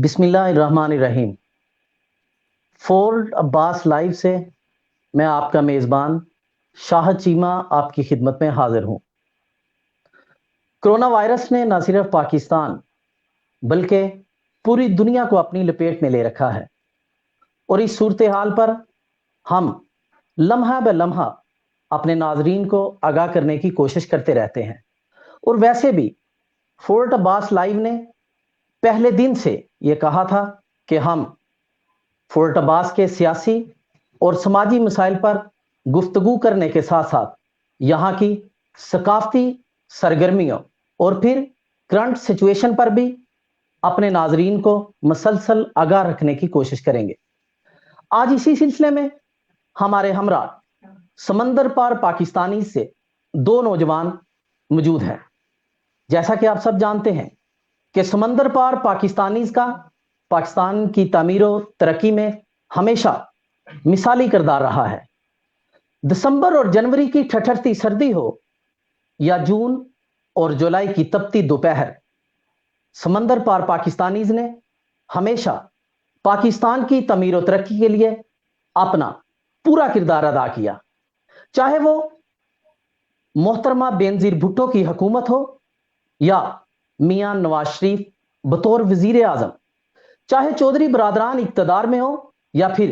बिस्मिल्लाहिर्रहमानिर्रहीम। Fort Abbas live से मैं आपका मेज़बान शाहद चीमा आपकी खिदमत में हाजिर हूँ। कोरोना वायरस ने न सिर्फ पाकिस्तान बल्कि पूरी दुनिया को अपनी लपेट में ले रखा है और इस सूरत हाल पर हम लम्हा ब लम्हा अपने नाजरीन को आगाह करने की कोशिश करते रहते हैं। और वैसे भी फोर्ट अब्बास लाइव ने पहले दिन से ये कहा था कि हम फोर्ट अब्बास के सियासी और समाजी मसाइल पर गुफ्तगू करने के साथ साथ यहाँ की सकाफती सरगर्मियों और फिर करंट सिचुएशन पर भी अपने नाजरीन को मसलसल आगाह रखने की कोशिश करेंगे। आज इसी सिलसिले में हमारे हमरा समंदर पार पाकिस्तानी से दो नौजवान मौजूद हैं। जैसा कि आप सब जानते हैं कि समंदर पार पाकिस्तानी का पाकिस्तान की तामीर और तरक्की में हमेशा मिसाली किरदार रहा है। दिसंबर और जनवरी की ठठरती सर्दी हो या जून और जुलाई की तपती दोपहर, समंदर पार पाकिस्तानी ने हमेशा पाकिस्तान की तामीर और तरक्की के लिए अपना पूरा किरदार अदा किया। चाहे वो मोहतरमा बेनजीर भुट्टो की हुकूमत हो या मियां नवाज शरीफ बतौर वजीर आजम, चाहे चौधरी बरादरान इक्तदार में हो या फिर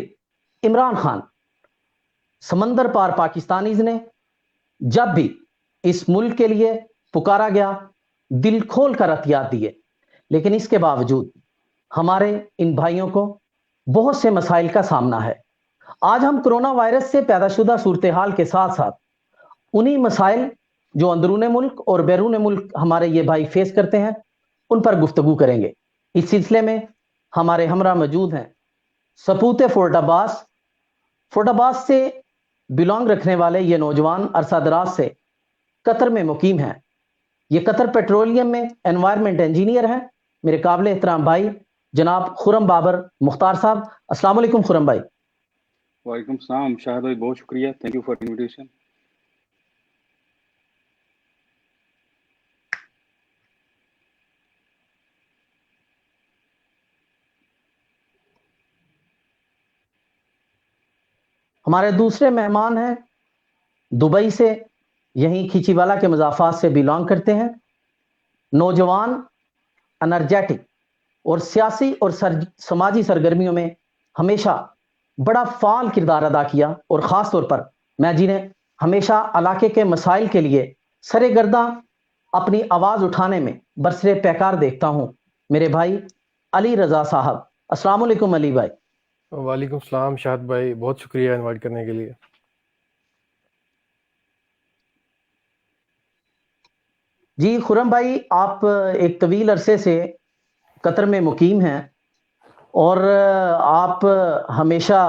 इमरान खान, समंदर पार पाकिस्तानी ने जब भी इस मुल्क के लिए पुकारा गया दिल खोल कर अतियात दिए। लेकिन इसके बावजूद हमारे इन भाइयों को बहुत से मसाइल का सामना है। आज हम कोरोना वायरस से पैदाशुदा सूरत हाल के साथ साथ उन्हीं मसाइल जो अंदरून मुल्क और बैरून मुल्क हमारे ये भाई फेस करते हैं उन पर गुफ्तगू करेंगे। इस सिलसिले में हमारे हमरा मौजूद हैं सपूत फोर्ट अब्बास से बिलोंग रखने वाले ये नौजवान अरसा दराज से कतर में मुकीम हैं। ये कतर पेट्रोलियम में एनवायरमेंट इंजीनियर हैं। मेरे काबिल एहतराम भाई जनाब खुरम बाबर मुख्तार साहब, अस्सलाम वालेकुम खुरम भाई। वालेकुम सलाम शाहिद भाई, बहुत शुक्रिया, थैंक यू फॉर इनविटेशन। हमारे दूसरे मेहमान हैं दुबई से, यहीं खिचीवाला के मजाफात से बिलोंग करते हैं। नौजवान, एनर्जेटिक और सियासी और समाजी सरगर्मियों में हमेशा बड़ा फाल किरदार अदा किया और ख़ास तौर पर मैं जिन्हें हमेशा इलाके के मसाइल के लिए सरे गर्दा अपनी आवाज़ उठाने में बरसरे पैकार देखता हूँ, मेरे भाई अली रज़ा साहब। अस्सलाम वालेकुम अली भाई। वालेकुम सलाम शाहिद भाई, बहुत शुक्रिया इनवाइट करने के लिए। जी खुरम भाई, आप एक तवील अरसे से कतर में मुकीम हैं और आप हमेशा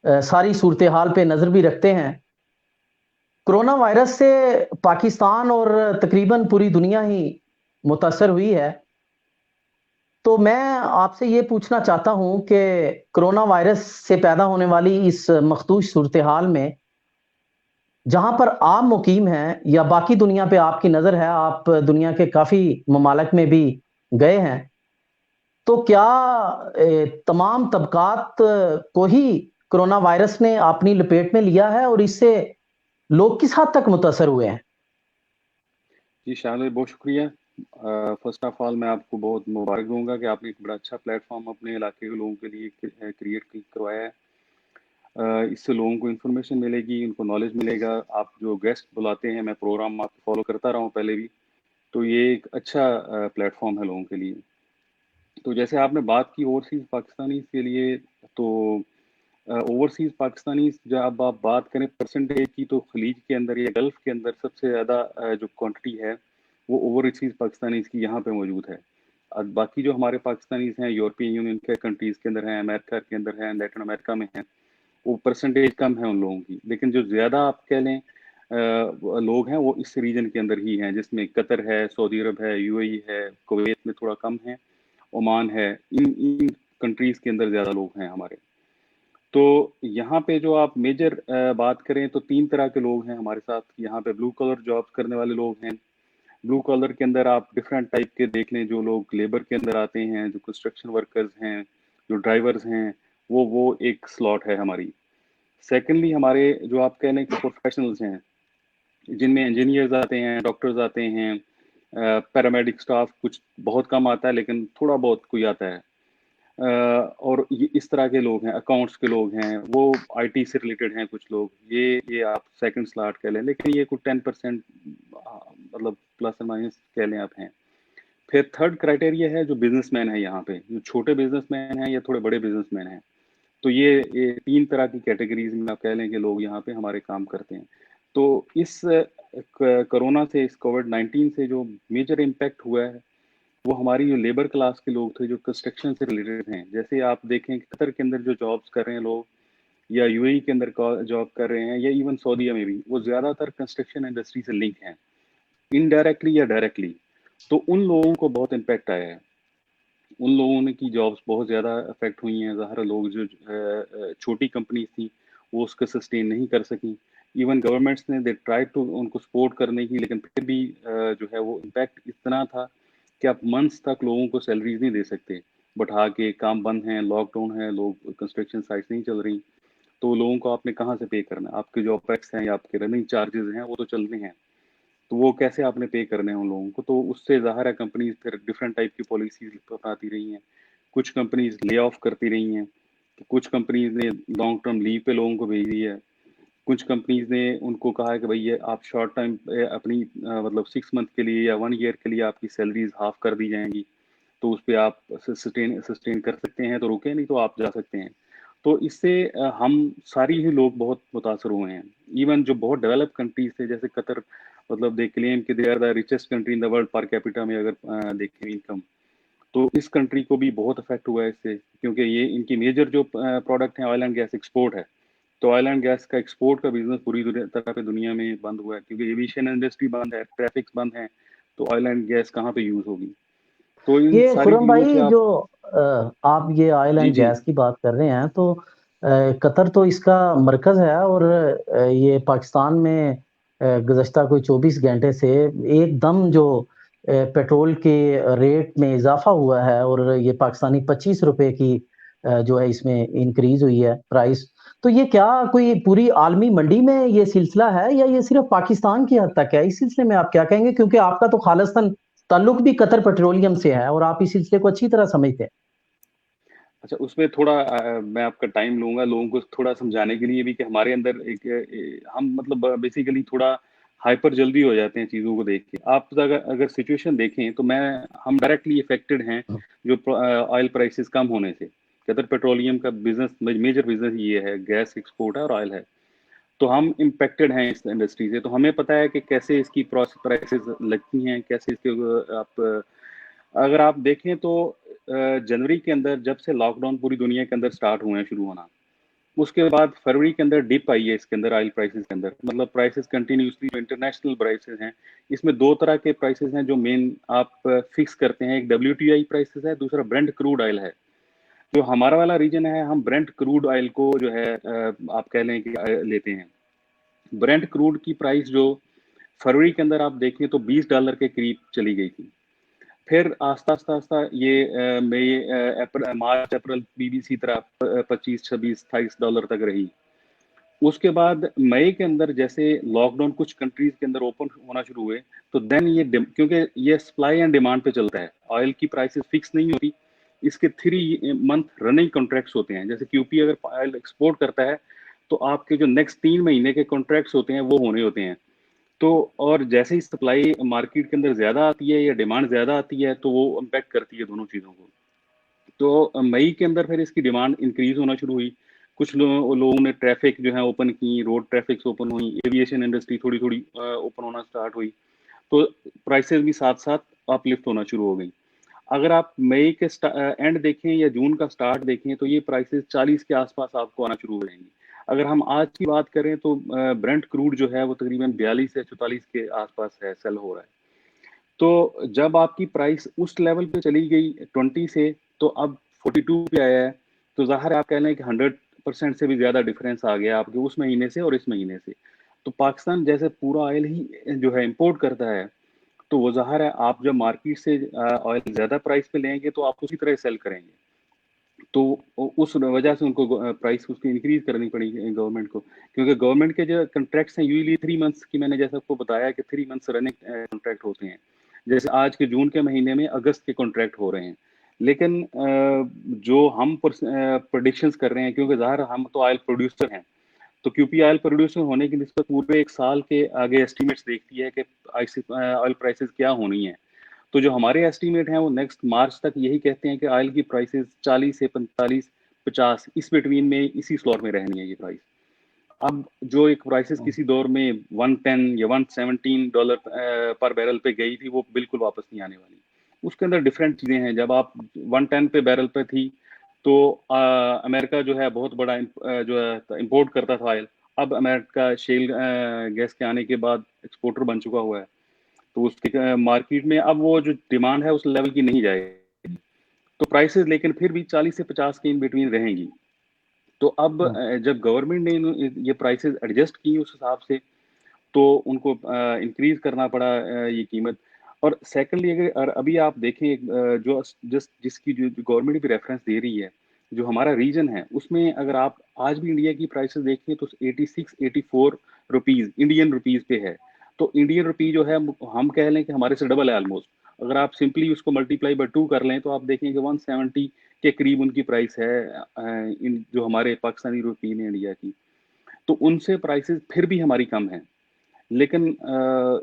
सारी सूरत हाल पे नज़र भी रखते हैं। कोरोना वायरस से पाकिस्तान और तकरीबन पूरी दुनिया ही मुतासर हुई है। तो मैं आपसे ये पूछना चाहता हूं कि कोरोना वायरस से पैदा होने वाली इस मखदूश सूरत हाल में जहां पर आप मुकीम हैं या बाकी दुनिया पे आपकी नज़र है, आप दुनिया के काफ़ी ममालिक में भी गए हैं, तो क्या तमाम तबकात को ही कोरोना वायरस ने अपनी लपेट में लिया है और इससे लोग किस हद तक मुतासर हुए हैं? जी शाहिद भाई, बहुत शुक्रिया। फर्स्ट ऑफ ऑल मैं आपको बहुत मुबारक दूंगा कि आपने एक बड़ा अच्छा प्लेटफॉर्म अपने इलाके के लोगों के लिए क्रिएट करवाया है। इससे लोगों को इन्फॉर्मेशन मिलेगी, उनको नॉलेज मिलेगा। आप जो गेस्ट बुलाते हैं, मैं प्रोग्राम आपको फॉलो करता रहा हूँ पहले भी, तो ये एक अच्छा प्लेटफॉर्म है लोगों के लिए। तो जैसे आपने बात की ओवरसीज पाकिस्तानी के लिए, तो ओवरसीज पाकिस्तानी जब आप बात करें परसेंटेज की, तो खलीज के अंदर या गल्फ के अंदर सबसे ज़्यादा जो क्वांटिटी है वो ओवरसीज पाकिस्तानी की यहाँ पे मौजूद है। बाकी जो हमारे पाकिस्तानी हैं यूरोपियन यूनियन के कंट्रीज़ के अंदर हैं, अमेरिका के अंदर हैं, लैटिन अमेरिका में हैं, वो परसेंटेज कम है उन लोगों की। लेकिन जो ज़्यादा आप कह लें लोग हैं वो इस रीजन के अंदर ही हैं, जिसमें कतर है, सऊदी अरब है, यूएई है, कुवैत में थोड़ा कम है, ओमान है। इन इन कंट्रीज़ के अंदर ज़्यादा लोग हैं हमारे। तो यहाँ पे जो आप मेजर बात करें तो 3 तरह के लोग हैं हमारे साथ। यहाँ पे ब्लू कलर जॉब्स करने वाले लोग हैं, ब्लू कॉलर के अंदर आप डिफरेंट टाइप के देख लें, जो लोग लेबर के अंदर आते हैं, जो कंस्ट्रक्शन वर्कर्स हैं, जो ड्राइवर्स हैं, वो एक स्लॉट है हमारी। सेकेंडली हमारे जो आप कह लें कि प्रोफेशनल्स हैं, जिनमें इंजीनियर्स आते हैं, डॉक्टर्स आते हैं, पैरामेडिक स्टाफ कुछ बहुत कम आता है लेकिन थोड़ा बहुत कोई आता है, और ये इस तरह के लोग हैं, अकाउंट्स के लोग हैं, वो आईटी से रिलेटेड हैं कुछ लोग, ये आप सेकंड स्लॉट कह लें, लेकिन ये कुछ 10% मतलब प्लस एंड माइनस कह लें आप हैं। फिर थर्ड क्राइटेरिया है जो बिजनेसमैन है, यहाँ पे जो छोटे बिजनेसमैन हैं या थोड़े बड़े बिजनेसमैन हैं। तो ये तीन तरह की कैटेगरीज में आप कह लें कि लोग यहाँ पे हमारे काम करते हैं। तो इस कोरोना से, इस कोविड-19 से जो मेजर इम्पैक्ट हुआ है, वो हमारी जो लेबर क्लास के लोग थे, जो कंस्ट्रक्शन से रिलेटेड हैं। जैसे आप देखें कतर के अंदर जो जॉब्स कर रहे हैं लोग, या यूएई के अंदर जॉब कर रहे हैं, या इवन सऊदीया में भी, वो ज़्यादातर कंस्ट्रक्शन इंडस्ट्री से लिंक हैं, इनडायरेक्टली या डायरेक्टली। तो उन लोगों को बहुत इम्पैक्ट आया है। उन लोगों ने की जॉब्स बहुत ज़्यादा अफेक्ट हुई हैं। ज़ाहिर है लोग जो छोटी कंपनीज थी, वो उसको सस्टेन नहीं कर सकी। इवन गवर्नमेंट्स ने दे ट्राई टू उनको सपोर्ट करने की, लेकिन फिर भी जो है वो इम्पैक्ट इतना था कि आप मंथ्स तक लोगों को सैलरीज नहीं दे सकते। बैठा के काम बंद हैं, लॉकडाउन है, लोग कंस्ट्रक्शन साइट्स नहीं चल रही, तो लोगों को आपने कहाँ से पे करना है? आपके जो ओपेक्स हैं या आपके रनिंग चार्जेस हैं, वो तो चलने हैं। तो वो कैसे आपने पे करने हैं उन लोगों को? तो उससे ज़ाहिर है कंपनीज फिर डिफरेंट टाइप की पॉलिसीज अपनाती रही हैं। कुछ कंपनीज ले ऑफ करती रही हैं, कुछ कंपनीज ने लॉन्ग टर्म लीव पे लोगों को भेज दिया है, कुछ कंपनीज ने उनको कहा है कि भाई ये आप शॉर्ट टाइम अपनी मतलब 6 मंथ के लिए या 1 ईयर के लिए आपकी सैलरीज हाफ कर दी जाएंगी, तो उस पर आप सस्टेन सस्टेन कर सकते हैं तो रुके, नहीं तो आप जा सकते हैं। तो इससे हम सारी ही लोग बहुत मुतासर हुए हैं। इवन जो बहुत डेवलप कंट्रीज थे, जैसे कतर, मतलब दे क्लेम कि they are the richest country in the world per capita में अगर देखें इनकम, तो इस कंट्री को भी बहुत इफेक्ट हुआ है इससे, क्योंकि ये इनकी मेजर जो प्रोडक्ट है ऑयल एंड गैस एक्सपोर्ट है। तो ऑयल एंड गैस का एक्सपोर्ट का बिजनेस पूरी तरह पे दुनिया में बंद हुआ है, क्योंकि एविएशन इंडस्ट्री बंद है, ट्रैफिक बंद है, तो ऑयल एंड गैस कहाँ पे यूज होगी? तो इन ये सारी खुरम चीजों से भाई, आप। जो आप ये oil G and G. Gas की बात कर रहे हैं, तो कतर तो इसका मरकज है, और ये पाकिस्तान में गुज़श्ता कोई 24 घंटे से एकदम जो पेट्रोल के रेट में इजाफा हुआ है, और ये पाकिस्तानी 25 रुपए की जो है इसमें इंक्रीज हुई है प्राइस। तो ये क्या कोई पूरी आलमी मंडी में ये सिलसिला है, या ये सिर्फ पाकिस्तान की हद तक है? इस सिलसिले में आप क्या कहेंगे, क्योंकि आपका तो खालिस्तान ताल्लुक भी कतर पेट्रोलियम से है और आप इस सिलसिले को अच्छी तरह समझते हैं। अच्छा, उसमें थोड़ा मैं आपका टाइम लूंगा लोगों को थोड़ा समझाने के लिए भी कि हमारे अंदर एक हम मतलब बेसिकली थोड़ा हाइपर जल्दी हो जाते हैं चीज़ों को देख के। आप अगर अगर सिचुएशन देखें तो मैं हम डायरेक्टली इफेक्टेड हैं जो ऑयल प्राइसेस कम होने से। कतर पेट्रोलियम का बिजनेस, मेजर बिजनेस ये है, गैस एक्सपोर्ट है और ऑयल है। तो हम इम्पेक्टेड हैं इस इंडस्ट्री से, तो हमें पता है कि कैसे इसकी प्राइसेस लगती हैं, कैसे इसके आप अगर आप देखें तो जनवरी के अंदर जब से लॉकडाउन पूरी दुनिया के अंदर स्टार्ट हुए हैं, शुरू होना, उसके बाद फरवरी के अंदर डिप आई है इसके अंदर ऑयल प्राइसेस के अंदर। मतलब प्राइसेस कंटिन्यूसली जो इंटरनेशनल प्राइसेस हैं, इसमें दो तरह के प्राइसेस हैं जो मेन आप फिक्स करते हैं। एक डब्ल्यूटीआई प्राइसेस है, दूसरा ब्रेंट क्रूड ऑयल है। जो हमारा वाला रीजन है, हम ब्रेंट क्रूड ऑयल को जो है आप कह लें कि लेते हैं। ब्रेंट क्रूड की प्राइस जो फरवरी के अंदर आप देखें तो $20 के करीब चली गई थी। फिर आस्ता आस्ता आस्ता ये मई अप्रैल मार्च अप्रैल भी इसी तरह 25 26 28 डॉलर तक रही। उसके बाद मई के अंदर जैसे लॉकडाउन कुछ कंट्रीज के अंदर ओपन होना शुरू हुए, तो देन ये क्योंकि ये सप्लाई एंड डिमांड पे चलता है, ऑयल की प्राइसेस फिक्स नहीं होती। इसके 3 मंथ रनिंग कॉन्ट्रैक्ट्स होते हैं। जैसे क्यूपी अगर ऑयल एक्सपोर्ट करता है, तो आपके जो नेक्स्ट 3 महीने के कॉन्ट्रैक्ट्स होते हैं वो होने होते हैं। तो और जैसे ही सप्लाई मार्केट के अंदर ज्यादा आती है या डिमांड ज्यादा आती है, तो वो इम्पैक्ट करती है दोनों चीजों को। तो मई के अंदर फिर इसकी डिमांड इंक्रीज होना शुरू हुई। कुछ लोगों ने ट्रैफिक जो है ओपन की, रोड ट्रैफिक ओपन हुई, एविएशन इंडस्ट्री थोड़ी थोड़ी ओपन होना स्टार्ट हुई, तो प्राइसेस भी साथ साथ अपलिफ्ट होना शुरू हो गई। अगर आप मई के एंड देखें या जून का स्टार्ट देखें, तो ये प्राइसेस 40 के आसपास आपको आना शुरू हो जाएंगी। अगर हम आज की बात करें तो ब्रेंट क्रूड जो है वो तकरीबन 42 से 44 के आसपास है, सेल हो रहा है। तो जब आपकी प्राइस उस लेवल पे चली गई 20 से, तो अब 42 पे आया है, तो जाहिर है आप कह लें कि 100% से भी ज्यादा डिफरेंस आ गया आपके उस महीने से और इस महीने से। तो पाकिस्तान जैसे पूरा ऑयल ही जो है इंपोर्ट करता है, तो वो ज़ाहिर है आप जब मार्केट से ऑयल ज़्यादा प्राइस पे लेंगे तो आप उसी तरह सेल करेंगे। तो उस वजह से उनको प्राइस उसकी इंक्रीज करनी पड़ी गवर्नमेंट को, क्योंकि गवर्नमेंट के जो कॉन्ट्रैक्ट्स हैं यूजली 3 मंथ्स की, मैंने जैसा आपको बताया कि 3 मंथ्स रनिंग कॉन्ट्रैक्ट होते हैं। जैसे आज के जून के महीने में अगस्त के कॉन्ट्रैक्ट हो रहे हैं, लेकिन जो हम प्रोडिक्शंस कर रहे हैं, क्योंकि ज़ाहिर हम तो ऑयल प्रोड्यूसर हैं, तो क्यूपी ऑयल प्रोड्यूसर होने की निस्बत पूरे एक साल के आगे एस्टिमेट्स देखती है कि ऑयल प्राइसेस क्या होनी है। तो जो हमारे एस्टीमेट हैं वो नेक्स्ट मार्च तक यही कहते हैं कि ऑयल की प्राइसेस 40 से 45 50 इस बिटवीन में, इसी फ्लोर में रहनी है ये प्राइस। अब जो एक प्राइसेस किसी दौर में 110 या $117 पर बैरल पे गई थी, वो बिल्कुल वापस नहीं आने वाली। उसके अंदर डिफरेंट चीज़ें हैं। जब आप 110 पे बैरल पे थी तो अमेरिका जो है बहुत बड़ा जो है इम्पोर्ट करता था ऑयल। अब अमेरिका शेल गैस के आने के बाद एक्सपोर्टर बन चुका हुआ है, तो उसके मार्केट में अब वो जो डिमांड है उस लेवल की नहीं जाएगी, तो प्राइसेस लेकिन फिर भी 40 से 50 के इन बिटवीन रहेंगी। तो अब जब गवर्नमेंट ने ये प्राइसेस एडजस्ट की उस हिसाब से, तो उनको इंक्रीज करना पड़ा ये कीमत। और सेकेंडली अगर अभी आप देखें जो जिसकी जो गवर्नमेंट भी रेफरेंस दे रही है, जो हमारा रीजन है, उसमें अगर आप आज भी इंडिया की प्राइसेस देखें तो 86-84 रुपीज़ इंडियन रुपीज़ पे है। तो इंडियन रुपी जो है हम कह लें कि हमारे से डबल है ऑलमोस्ट। अगर आप सिंपली उसको मल्टीप्लाई बाय 2 कर लें तो आप देखेंगे 170 के करीब उनकी प्राइस है जो हमारे पाकिस्तानी रुपी में इंडिया की। तो उनसे प्राइसेस फिर भी हमारी कम है, लेकिन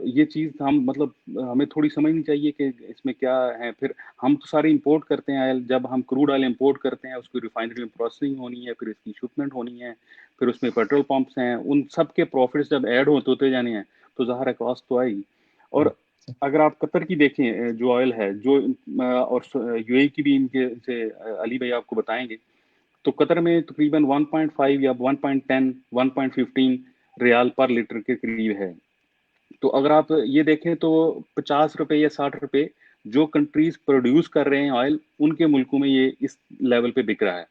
ये चीज़ हम मतलब हमें थोड़ी समझनी चाहिए कि इसमें क्या है। फिर हम तो सारे इंपोर्ट करते हैं ऑयल, जब हम क्रूड ऑयल इंपोर्ट करते हैं उसकी रिफाइनरी में प्रोसेसिंग होनी है, फिर इसकी शिपमेंट होनी है, फिर उसमें पेट्रोल पंप्स हैं, उन सब के प्रॉफिट्स जब ऐड होते जाने हैं तो ज़ाहिर है कॉस्ट तो आएगी। और अगर आप कतर की देखें जो ऑयल है जो और यूएई की भी इनके से अली भाई आपको बताएंगे, तो कतर में तकरीबन 1.5 या 1.10 1.15 रियाल पर लीटर के करीब है। तो अगर आप ये देखें तो 50 रुपए या 60 रुपए जो कंट्रीज प्रोड्यूस कर रहे हैं ऑयल, उनके मुल्कों में ये इस लेवल पे बिक रहा है।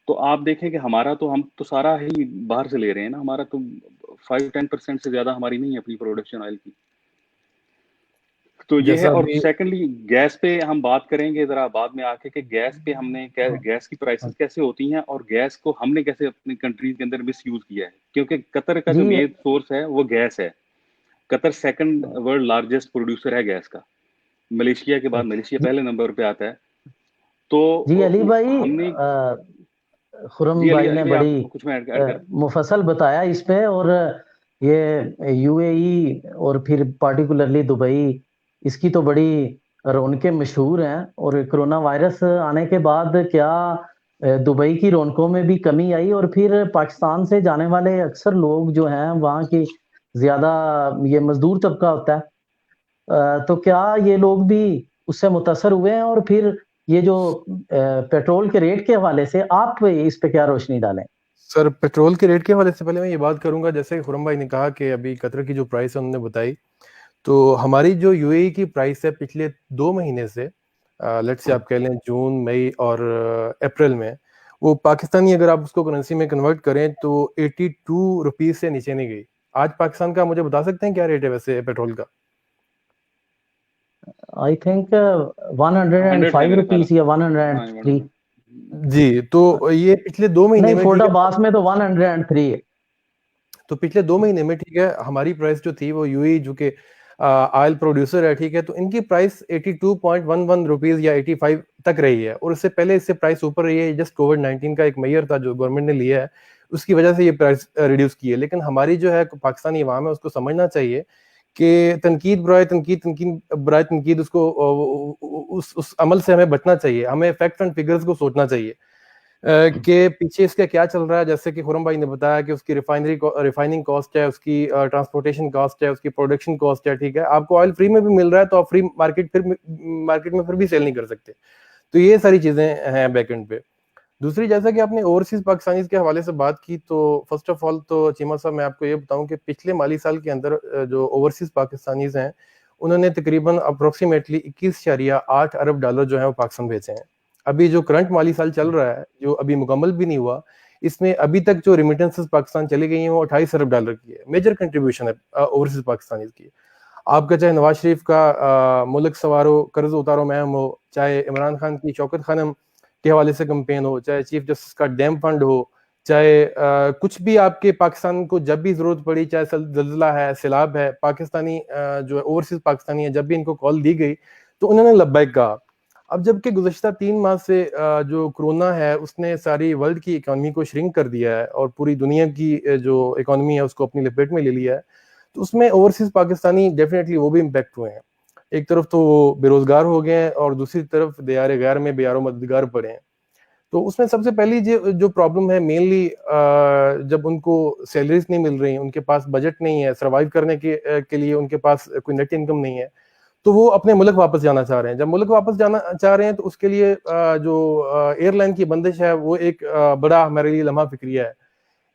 तो आप देखें कि हमारा तो हम तो सारा ही बाहर से ले रहे हैं ना, हमारा तो 5-10% से ज्यादा हमारी नहीं है अपनी प्रोडक्शन ऑयल की। तो ये है। जैसा और अभी सेकंडली गैस पे हम बात करेंगे जरा बाद में आके कि गैस पे हमने गैस की प्राइसेस कैसे होती हैं और गैस को हमने कैसे अपनी कंट्रीज के अंदर मिस यूज किया है, क्योंकि कतर का जो जी मेन सोर्स है वो गैस है। Qatar second world largest producer है गैस का, मलेशिया के बाद मलेशिया पहले नंबर पे आता है। तो जी अली भाई, हमने खुरम जी भाई अली ने भाई बड़ी आप कुछ में ऐड कर। मुफसल बताया इस पे। और ये यूएई और फिर पार्टिकुलरली दुबई, इसकी तो बड़ी रौनकें मशहूर हैं। और कोरोना वायरस आने के बाद क्या दुबई की रौनकों में भी कमी आई, और फिर पाकिस्तान से जाने वाले अक्सर लोग जो हैं वहाँ की ज्यादा ये मजदूर तबका होता है, तो क्या ये लोग भी उससे मुतासर हुए हैं? और फिर ये जो पेट्रोल के रेट के हवाले से आप इस पे क्या रोशनी डालें? सर, पेट्रोल के रेट के हवाले से पहले मैं ये बात करूंगा, जैसे खुरम भाई ने कहा कि अभी कतर की जो प्राइस है उन्होंने बताई, तो हमारी जो यूएई की प्राइस है पिछले 2 महीने से, लेट्स से आप कह लें जून मई और अप्रैल में, वो पाकिस्तानी अगर आप उसको करेंसी में कन्वर्ट करें तो 82 रुपीज से नीचे नहीं गई। आज पाकिस्तान का मुझे बता सकते हैं क्या रेट है वैसे पेट्रोल का? आई थिंक 100 है 105 मेरे ख्याल। रुपीस या हाँ 103। जी, तो ये पिछले 2 महीने नहीं, में, ठीक फोर्टा है, बास में तो 103 है। तो पिछले 2 महीने में, ठीक है, हमारी प्राइस जो थी वो यूएई जो कि ऑयल प्रोड्यूसर है, ठीक है, तो इनकी प्राइस 82.11 रुपीज या 85 तक रही है। और इससे पहले इससे प्राइस ऊपर रही है। जस्ट कोविड-19 का एक मेजर था जो गवर्नमेंट ने लिया है, उसकी वजह से ये प्राइस रिड्यूस की है। लेकिन हमारी जो है पाकिस्तानी अवाम है उसको समझना चाहिए कि तनकीद बराए तनकीद, तनकीद बराए तनकीद, उसको उस अमल से हमें बचना चाहिए। हमें फैक्ट एंड फिगर्स को सोचना चाहिए के पीछे इसका क्या चल रहा है। जैसे कि खुरम भाई ने बताया कि उसकी रिफाइनिंग कॉस्ट है, उसकी ट्रांसपोर्टेशन कॉस्ट है, उसकी प्रोडक्शन कॉस्ट है, ठीक है। आपको ऑयल फ्री में भी मिल रहा है तो आप फ्री मार्केट में फिर भी सेल नहीं कर सकते। तो ये सारी चीजें हैं बैक एंड पे। दूसरी, जैसा कि आपने ओवरसीज पाकिस्तानीज के हवाले से बात की, तो फर्स्ट ऑफ ऑल तो चीमा साहब मैं आपको ये बताऊं कि पिछले माली साल के अंदर जो ओवरसीज पाकिस्तानीज हैं उन्होंने तकरीबन अप्रोक्सीमेटली 21.8 अरब डॉलर जो है वो पाकिस्तान भेजे हैं। अभी जो करंट माली साल चल रहा है, जो अभी मुकम्मल भी नहीं हुआ, इसमें अभी तक जो रिमिटेंसेस पाकिस्तान चली गई हैं वो 28 अरब डॉलर की है। मेजर कंट्रीब्यूशन है ओवरसीज पाकिस्तानीज की। आपका चाहे नवाज शरीफ का मुल्क सवारो कर्ज उतारो महम हो, चाहे इमरान खान की शौकत खानम के हवाले से कैंपेन हो, चाहे चीफ जस्टिस का डैम फंड हो, चाहे कुछ भी आपके पाकिस्तान को जब भी जरूरत पड़ी, चाहे जल्जला है, सैलाब है, पाकिस्तानी जो है ओवरसीज पाकिस्तानी है, जब भी इनको कॉल दी गई तो उन्होंने लब्बैक कहा। अब जबकि गुज़श्ता 3 माह से जो कोरोना है उसने सारी वर्ल्ड की इकोनॉमी को श्रिंक कर दिया है और पूरी दुनिया की जो इकोनॉमी है उसको अपनी लपेट में ले लिया है, तो उसमें ओवरसीज पाकिस्तानी डेफिनेटली वो भी इम्पैक्ट हुए हैं। एक तरफ तो वो बेरोजगार हो गए हैं और दूसरी तरफ दियारे गैर में बेयारो मददगार पड़े हैं। तो उसमें सबसे पहली जो प्रॉब्लम है मेनली जब उनको सैलरीज नहीं मिल रही, उनके पास बजट नहीं है, सर्वाइव करने के लिए उनके पास कोई नेट इनकम नहीं है, तो वो अपने मुल्क वापस जाना चाह रहे हैं। जब मुल्क वापस जाना चाह रहे हैं तो उसके लिए जो एयरलाइन की बंदिश है वो एक बड़ा हमारे लिए लम्हा फिक्रिया है।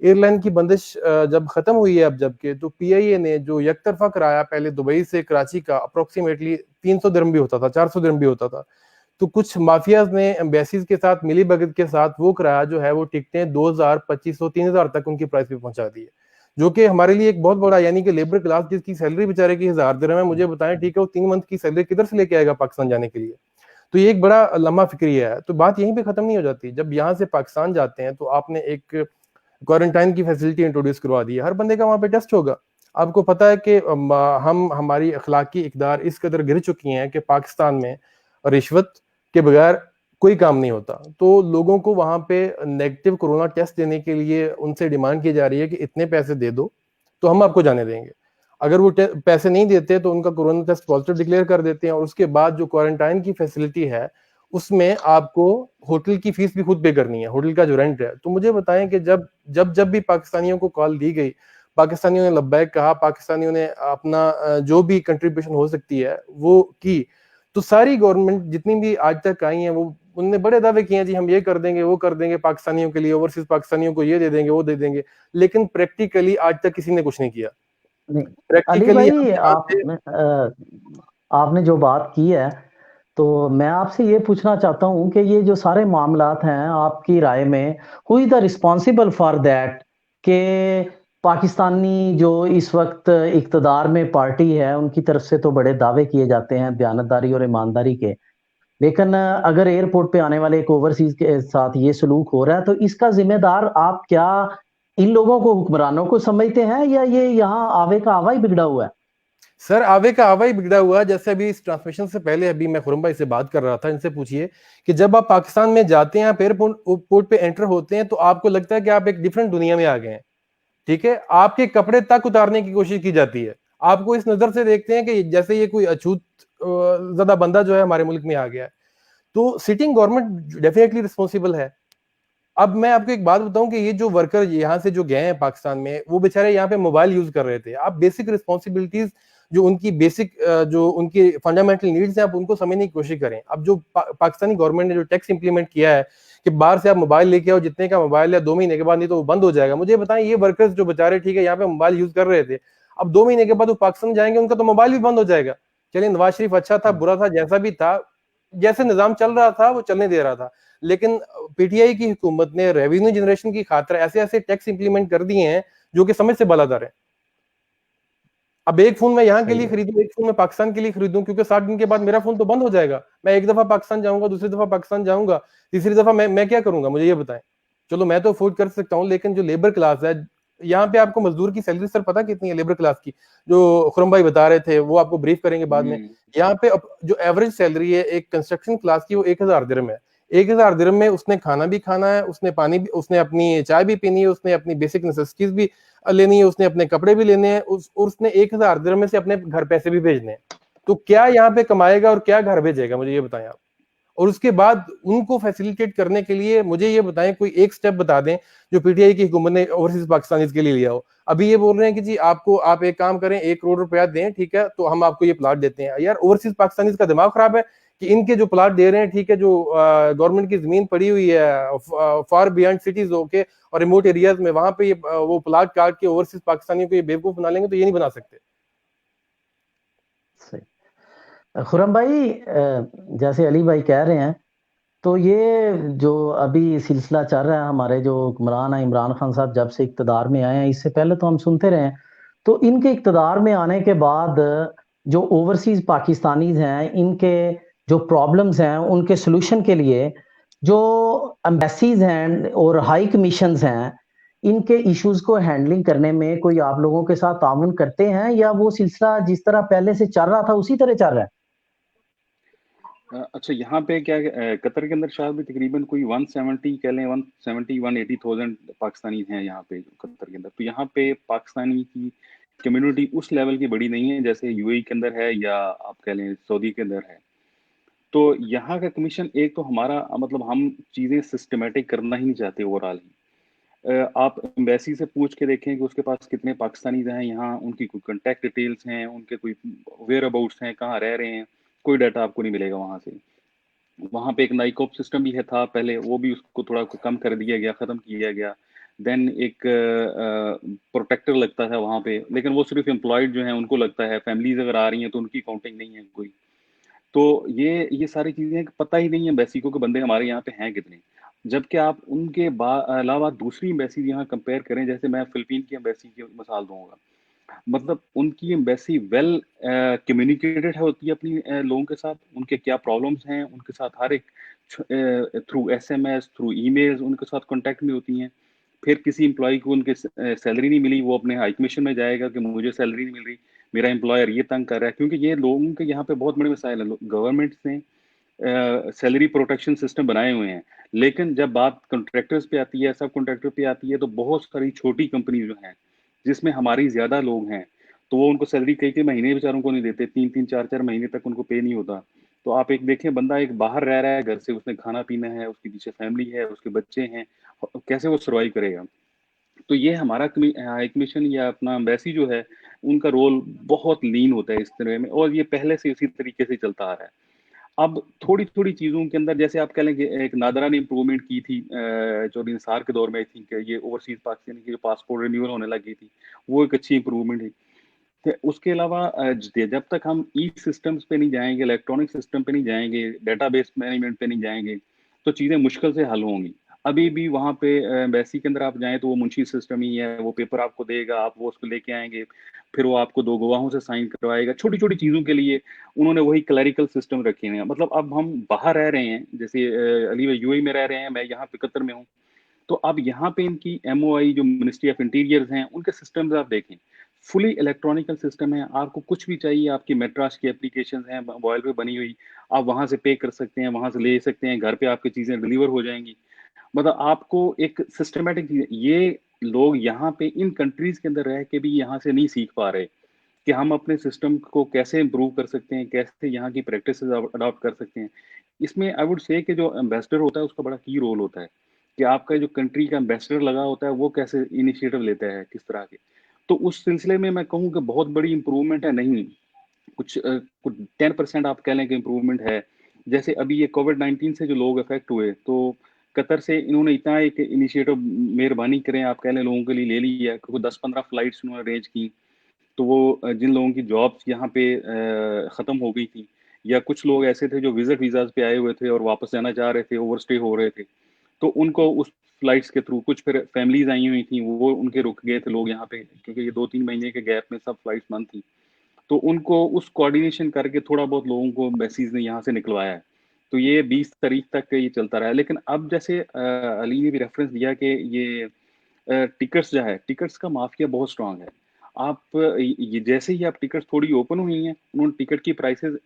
एयरलाइन की बंदिश जब खत्म हुई है अब जबकि, तो पीआईए ने जो यकतरफा कराया पहले दुबई से कराची का अप्रोक्सीमेटली 300 दिरहम भी होता था, 400 दिरहम भी होता था, तो कुछ माफियाज ने एम्बेसीज के साथ मिली भगत के साथ वो कराया जो है वो टिकटें 2000, 2500, 3000 तक उनकी प्राइस पे पहुंचा दी है, जो कि हमारे लिए एक बहुत बड़ा, यानी कि लेबर क्लास जिसकी सैलरी बेचारे की 1000 दिरहम है, मुझे बताएं ठीक है वो 3 मंथ की सैलरी किधर से लेके आएगा पाकिस्तान जाने के लिए? तो ये एक बड़ा लम्हा फिक्रिया है। तो बात यहीं पे खत्म नहीं हो जाती। जब यहाँ से पाकिस्तान जाते हैं तो आपने एक क्वारंटाइन की फैसिलिटी इंट्रोड्यूस करवा दी है, हर बंदे का वहां पे टेस्ट होगा। आपको पता है कि हमारी अखलाकी इकदार इस कदर गिर चुकी हैं कि पाकिस्तान में रिश्वत के बगैर कोई काम नहीं होता। तो लोगों को वहां पे नेगेटिव कोरोना टेस्ट देने के लिए उनसे डिमांड की जा रही है कि इतने पैसे दे दो तो हम आपको जाने देंगे। अगर वो पैसे नहीं देते तो उनका कोरोना टेस्ट पॉजिटिव डिक्लेयर कर देते हैं और उसके बाद जो क्वारंटाइन की फैसिलिटी है उसमें आपको होटल की फीस भी खुद पे करनी है, होटल का जो रेंट है। तो मुझे बताएं कि जब भी पाकिस्तानियों को कॉल दी गई, पाकिस्तानियों ने लब्बैक कहा, पाकिस्तानियों ने अपना जो भी कंट्रीब्यूशन हो सकती है वो की, तो सारी गवर्नमेंट जितनी भी आज तक आई हैं वो उनने बड़े दावे किए हैं, जी हम ये कर देंगे वो कर देंगे पाकिस्तानियों के लिए, ओवरसीज पाकिस्तानियों को ये दे देंगे वो दे देंगे, लेकिन प्रैक्टिकली आज तक किसी ने कुछ नहीं किया। नहीं, अली प्रैक्टिकली भाई आपने जो बात की है, तो मैं आपसे ये पूछना चाहता हूँ कि ये जो सारे मामलात हैं आपकी राय में who is the responsible for that, के पाकिस्तानी जो इस वक्त इक्तदार में पार्टी है उनकी तरफ से तो बड़े दावे किए जाते हैं दयानतदारी और ईमानदारी के, लेकिन अगर एयरपोर्ट पे आने वाले एक ओवरसीज के साथ ये सलूक हो रहा है तो इसका जिम्मेदार आप क्या इन लोगों को, हुक्मरानों को समझते हैं या ये यहाँ आवे का आवा ही बिगड़ा हुआ है? सर आवे का आवा ही बिगड़ा हुआ है। जैसे अभी इस ट्रांसमिशन से पहले अभी मैं खुरम भाई से बात कर रहा था, इनसे पूछिए कि जब आप पाकिस्तान में जाते हैं, आप एयरपोर्ट पे एंटर होते हैं तो आपको लगता है कि आप एक डिफरेंट दुनिया में आ गए हैं। ठीक है, आपके कपड़े तक उतारने की कोशिश की जाती है, आपको इस नजर से देखते हैं कि जैसे ये कोई अछूत ज्यादा बंदा जो है हमारे मुल्क में आ गया है। तो सिटिंग गवर्नमेंट डेफिनेटली रिस्पॉन्सिबल है। अब मैं आपको एक बात बताऊं कि ये जो वर्कर यहाँ से जो गए हैं पाकिस्तान में, वो बेचारे यहाँ पे मोबाइल यूज कर रहे थे। आप बेसिक रिस्पॉन्सिबिलिटीज जो उनकी बेसिक जो उनकी फंडामेंटल नीड्स हैं आप उनको समझने की कोशिश करें। अब जो पाकिस्तानी गवर्नमेंट ने जो टैक्स इंप्लीमेंट किया है कि बाहर से आप मोबाइल लेके आओ, जितने का मोबाइल है 2 महीने के बाद नहीं तो वो बंद हो जाएगा। मुझे बताएं ये वर्कर्स जो बेचारे ठीक है यहाँ पे मोबाइल यूज कर रहे थे, अब 2 महीने के बाद वो पाकिस्तान जाएंगे उनका तो मोबाइल भी बंद हो जाएगा। चलिए नवाज शरीफ अच्छा था बुरा था जैसा भी था, जैसे निजाम चल रहा था वो चलने दे रहा था, लेकिन पीटीआई की हुकूमत ने रेवेन्यू जनरेशन की खातिर ऐसे ऐसे टैक्स इंप्लीमेंट कर दिए हैं जो कि समझ से बालादर है। अब एक फोन मैं यहाँ के लिए खरीदूं, एक फोन मैं पाकिस्तान के लिए खरीदूं, क्योंकि 60 दिन के बाद मेरा फोन तो बंद हो जाएगा। मैं एक दफा पाकिस्तान जाऊंगा, दूसरी दफा पाकिस्तान जाऊंगा, तीसरी दफा मैं क्या करूंगा, मुझे ये बताएं। चलो मैं तो अफोर्ड कर सकता हूँ, लेकिन जो लेबर क्लास है यहाँ पे, आपको मजदूर की सैलरी सर पता कितनी है लेबर क्लास की, जो खुरम भाई बता रहे थे, वो आपको ब्रीफ करेंगे बाद में। यहाँ पे जो एवरेज सैलरी है एक कंस्ट्रक्शन क्लास की वो 1000 दिरहम है। 1000 दिरहम में उसने खाना भी खाना है, उसने पानी भी, उसने अपनी चाय भी पीनी है, उसने अपनी बेसिक नेसेसिटीज भी लेनी है, उसने अपने कपड़े भी लेने हैं, उसने 1000 दिरहम में से अपने घर पैसे भी भेजने हैं। तो क्या यहाँ पे कमाएगा और क्या घर भेजेगा, मुझे ये बताएं आप। और उसके बाद उनको फैसिलिटेट करने के लिए मुझे ये बताएं कोई एक स्टेप बता दें जो पीटीआई की हुकूमत ने ओवरसीज पाकिस्तानीज के लिए लिया हो। अभी ये बोल रहे हैं कि जी आप एक काम करें, 1 करोड़ रुपया दें, ठीक है, तो हम आपको ये प्लाट देते हैं। यार ओवरसीज पाकिस्तानीज का दिमाग खराब है कि इनके जो प्लाट दे रहे हैं, ठीक है, जो गवर्नमेंट की जमीन पड़ी हुई है फार बियॉन्ड सिटीज होके और रिमोट एरियाज में, वहां पे वो प्लाट काट के ओवरसीज पाकिस्तानियों को ये बेवकूफ बना लेंगे, तो ये नहीं बना सकते। खुरम भाई, जैसे अली भाई कह रहे हैं, तो ये जो अभी सिलसिला चल रहा है, हमारे जो हुक्मरान है इमरान खान साहब जब से इक्तदार में आए हैं, इससे पहले तो हम सुनते रहे हैं, तो इनके इक्तदार में आने के बाद जो ओवरसीज पाकिस्तानीज हैं, इनके जो प्रॉब्लम्स हैं उनके सोल्यूशन के लिए जो एम्बेसीज हैं और हाई कमीशंस हैं, इनके इश्यूज को हैंडलिंग करने में कोई आप लोगों के साथ ताउन करते हैं, या वो सिलसिला जिस तरह पहले से चल रहा था उसी तरह चल रहा है? अच्छा, यहाँ पे क्या कतर के अंदर शायद भी तकरीबन कोई 170 कह लें, 170-180,000 पाकिस्तानी हैं यहाँ पे कतर के अंदर। तो यहाँ पे पाकिस्तानी की कम्युनिटी उस लेवल की बड़ी नहीं है जैसे यूएई के अंदर है या आप कह लें सऊदी के अंदर है। तो यहाँ का कमीशन एक तो हमारा मतलब हम चीज़ें सिस्टमेटिक करना ही नहीं चाहते ओवरऑल ही। आप एम्बेसी से पूछ के देखें कि उसके पास कितने पाकिस्तानीज़ हैं यहाँ, उनकी कोई कॉन्टैक्ट डिटेल्स हैं, उनके कोई वेयर अबाउट्स हैं, कहाँ रह रहे हैं, कोई डाटा आपको नहीं मिलेगा वहाँ से। वहाँ पे एक नाइकॉप सिस्टम भी है था पहले, वो भी उसको थोड़ा कम कर दिया गया, ख़त्म किया गया। देन एक प्रोटेक्टर लगता था वहाँ पे, लेकिन वो सिर्फ़ एम्प्लॉयड जो हैं उनको लगता है, फैमिलीज़ अगर आ रही हैं तो उनकी काउंटिंग नहीं है कोई। तो ये सारी चीज़ें पता ही नहीं है एम्बेसी को कि बंदे हमारे यहाँ पे हैं कितने। जबकि आप उनके अलावा दूसरी एम्बेसी यहाँ कंपेयर करें, जैसे मैं फ़िलिपीन की एम्बेसी की मिसाल दूँगा। मतलब उनकी एम्बेसी वेल कम्युनिकेटेड है होती है अपनी लोगों के साथ, उनके क्या प्रॉब्लम्स हैं, उनके साथ हर एक थ्रू एसएमएस, थ्रू ईमेल्स उनके साथ कॉन्टैक्ट में होती हैं। फिर किसी एम्प्लॉयी को उनके सैलरी नहीं मिली, वो अपने हाई कमीशन में जाएगा कि मुझे सैलरी नहीं मिल रही, मेरा एम्प्लॉयर ये तंग कर रहा है, क्योंकि ये लोगों के यहाँ पे बहुत बड़े मसाइल हैं। गवर्नमेंट ने सैलरी प्रोटेक्शन सिस्टम बनाए हुए हैं, लेकिन जब बात कॉन्ट्रैक्टर्स पे आती है, सब कॉन्ट्रैक्टर पे आती है, तो बहुत सारी छोटी कंपनी जो हैं, जिसमें हमारी ज़्यादा लोग हैं, तो वो उनको सैलरी कई-कई महीने बेचारों को नहीं देते, 3-3 4-4 महीने तक उनको पे नहीं होता। तो आप एक देखें, बंदा एक बाहर रह रहा है घर से, उसने खाना-पीना है, उसके पीछे फैमिली है, उसके बच्चे हैं, कैसे वो सर्वाइव करेगा? तो ये हमारा हाई कमीशन या अपना एम्बेसी जो है, उनका रोल बहुत लीन होता है इस तरह में, और ये पहले से इसी तरीके से चलता आ रहा है। अब थोड़ी-थोड़ी चीज़ों के अंदर, जैसे आप कह लें कि एक नादरा ने इम्प्रूवमेंट की थी जो निसार के दौर में, आई थिंक ये ओवरसीज़ पाकिस्तानी की जो पासपोर्ट रिन्यूअल होने लग गई थी, वो एक अच्छी इम्प्रूवमेंट है। उसके अलावा जब तक हम ई सिस्टम्स पे नहीं जाएँगे, इलेक्ट्रॉनिक सिस्टम पे नहीं जाएँगे, डेटाबेस मैनेजमेंट पे नहीं जाएँगे, तो चीज़ें मुश्किल से हल होंगी। अभी भी वहाँ पे एम्बेसी के अंदर आप जाएँ तो वो मुंशी सिस्टम ही है, वो पेपर आपको देगा, आप वो उसको लेके आएँगे, फिर वो आपको 2 गवाहों से साइन करवाएगा। छोटी-छोटी चीज़ों के लिए उन्होंने वही क्लेरिकल सिस्टम रखे हुए हैं। मतलब अब हम बाहर रह रहे हैं, जैसे अली भाई यूएई में रह रहे हैं, मैं यहाँ पे कतर में हूँ। तो अब यहाँ पे इनकी एमओआई जो मिनिस्ट्री ऑफ इंटीरियर्स हैं, उनके सिस्टम्स आप देखें, फुली इलेक्ट्रॉनिकल सिस्टम है। आपको कुछ भी चाहिए, आपकी मेट्रास की एप्लीकेशंस हैं मोबाइल पे बनी हुई, आप वहाँ से पे कर सकते हैं, वहाँ से ले सकते हैं, घर पे आपकी चीज़ें डिलीवर हो जाएँगी। मतलब आपको एक सिस्टमैटिक चीज़, ये लोग यहाँ पे इन कंट्रीज़ के अंदर रह के भी यहाँ से नहीं सीख पा रहे कि हम अपने सिस्टम को कैसे इम्प्रूव कर सकते हैं, कैसे यहाँ की प्रैक्टिसेज़ अडॉप्ट कर सकते हैं। इसमें आई वुड से कि जो एम्बेसडर होता है, उसका बड़ा की रोल होता है। कि आपका जो कंट्री का एम्बेसडर लगा होता है, वो कैसे इनिशिएटिव लेता है, किस तरह के। तो उस सिलसिले में मैं कहूँ कि बहुत बड़ी इम्प्रूवमेंट है नहीं, कुछ 10% आप कह लें कि इम्प्रूवमेंट है। जैसे अभी ये कोविड-19 से जो लोग अफ़ेक्ट हुए, तो कतर से इन्होंने इतना एक इनिशिएटिव मेहरबानी करें आप कह लें लोगों के लिए ले ली है, क्योंकि 10-15 फ्लाइट्स उन्होंने अरेंज की। तो वो जिन लोगों की जॉब्स यहाँ पे ख़त्म हो गई थी, या कुछ लोग ऐसे थे जो विज़िट वीज़ाज़ पे आए हुए थे और वापस जाना चाह रहे थे, ओवरस्टे हो रहे थे। तो उनको उस फ्लाइट्स के थ्रू, कुछ फिर फैमिलीज़ आई हुई थी, वो उनके रुक गए थे लोग यहाँ पे, क्योंकि ये 2-3 महीने के गैप में सब फ्लाइट्स बंद थी। तो उनको उस कोऑर्डिनेशन करके थोड़ा बहुत लोगों को एम्बेसीज़ ने यहाँ से निकलवाया है। तो ये 20 तारीख तक ये चलता रहा है। लेकिन अब जैसे अली ने भी रेफ़रेंस दिया कि ये टिकट्स जो है, टिकट्स का माफ़िया बहुत स्ट्रॉन्ग है। आप ये जैसे ही आप टिकट्स थोड़ी ओपन हुई हैं, उन्होंने टिकट की प्राइसेज़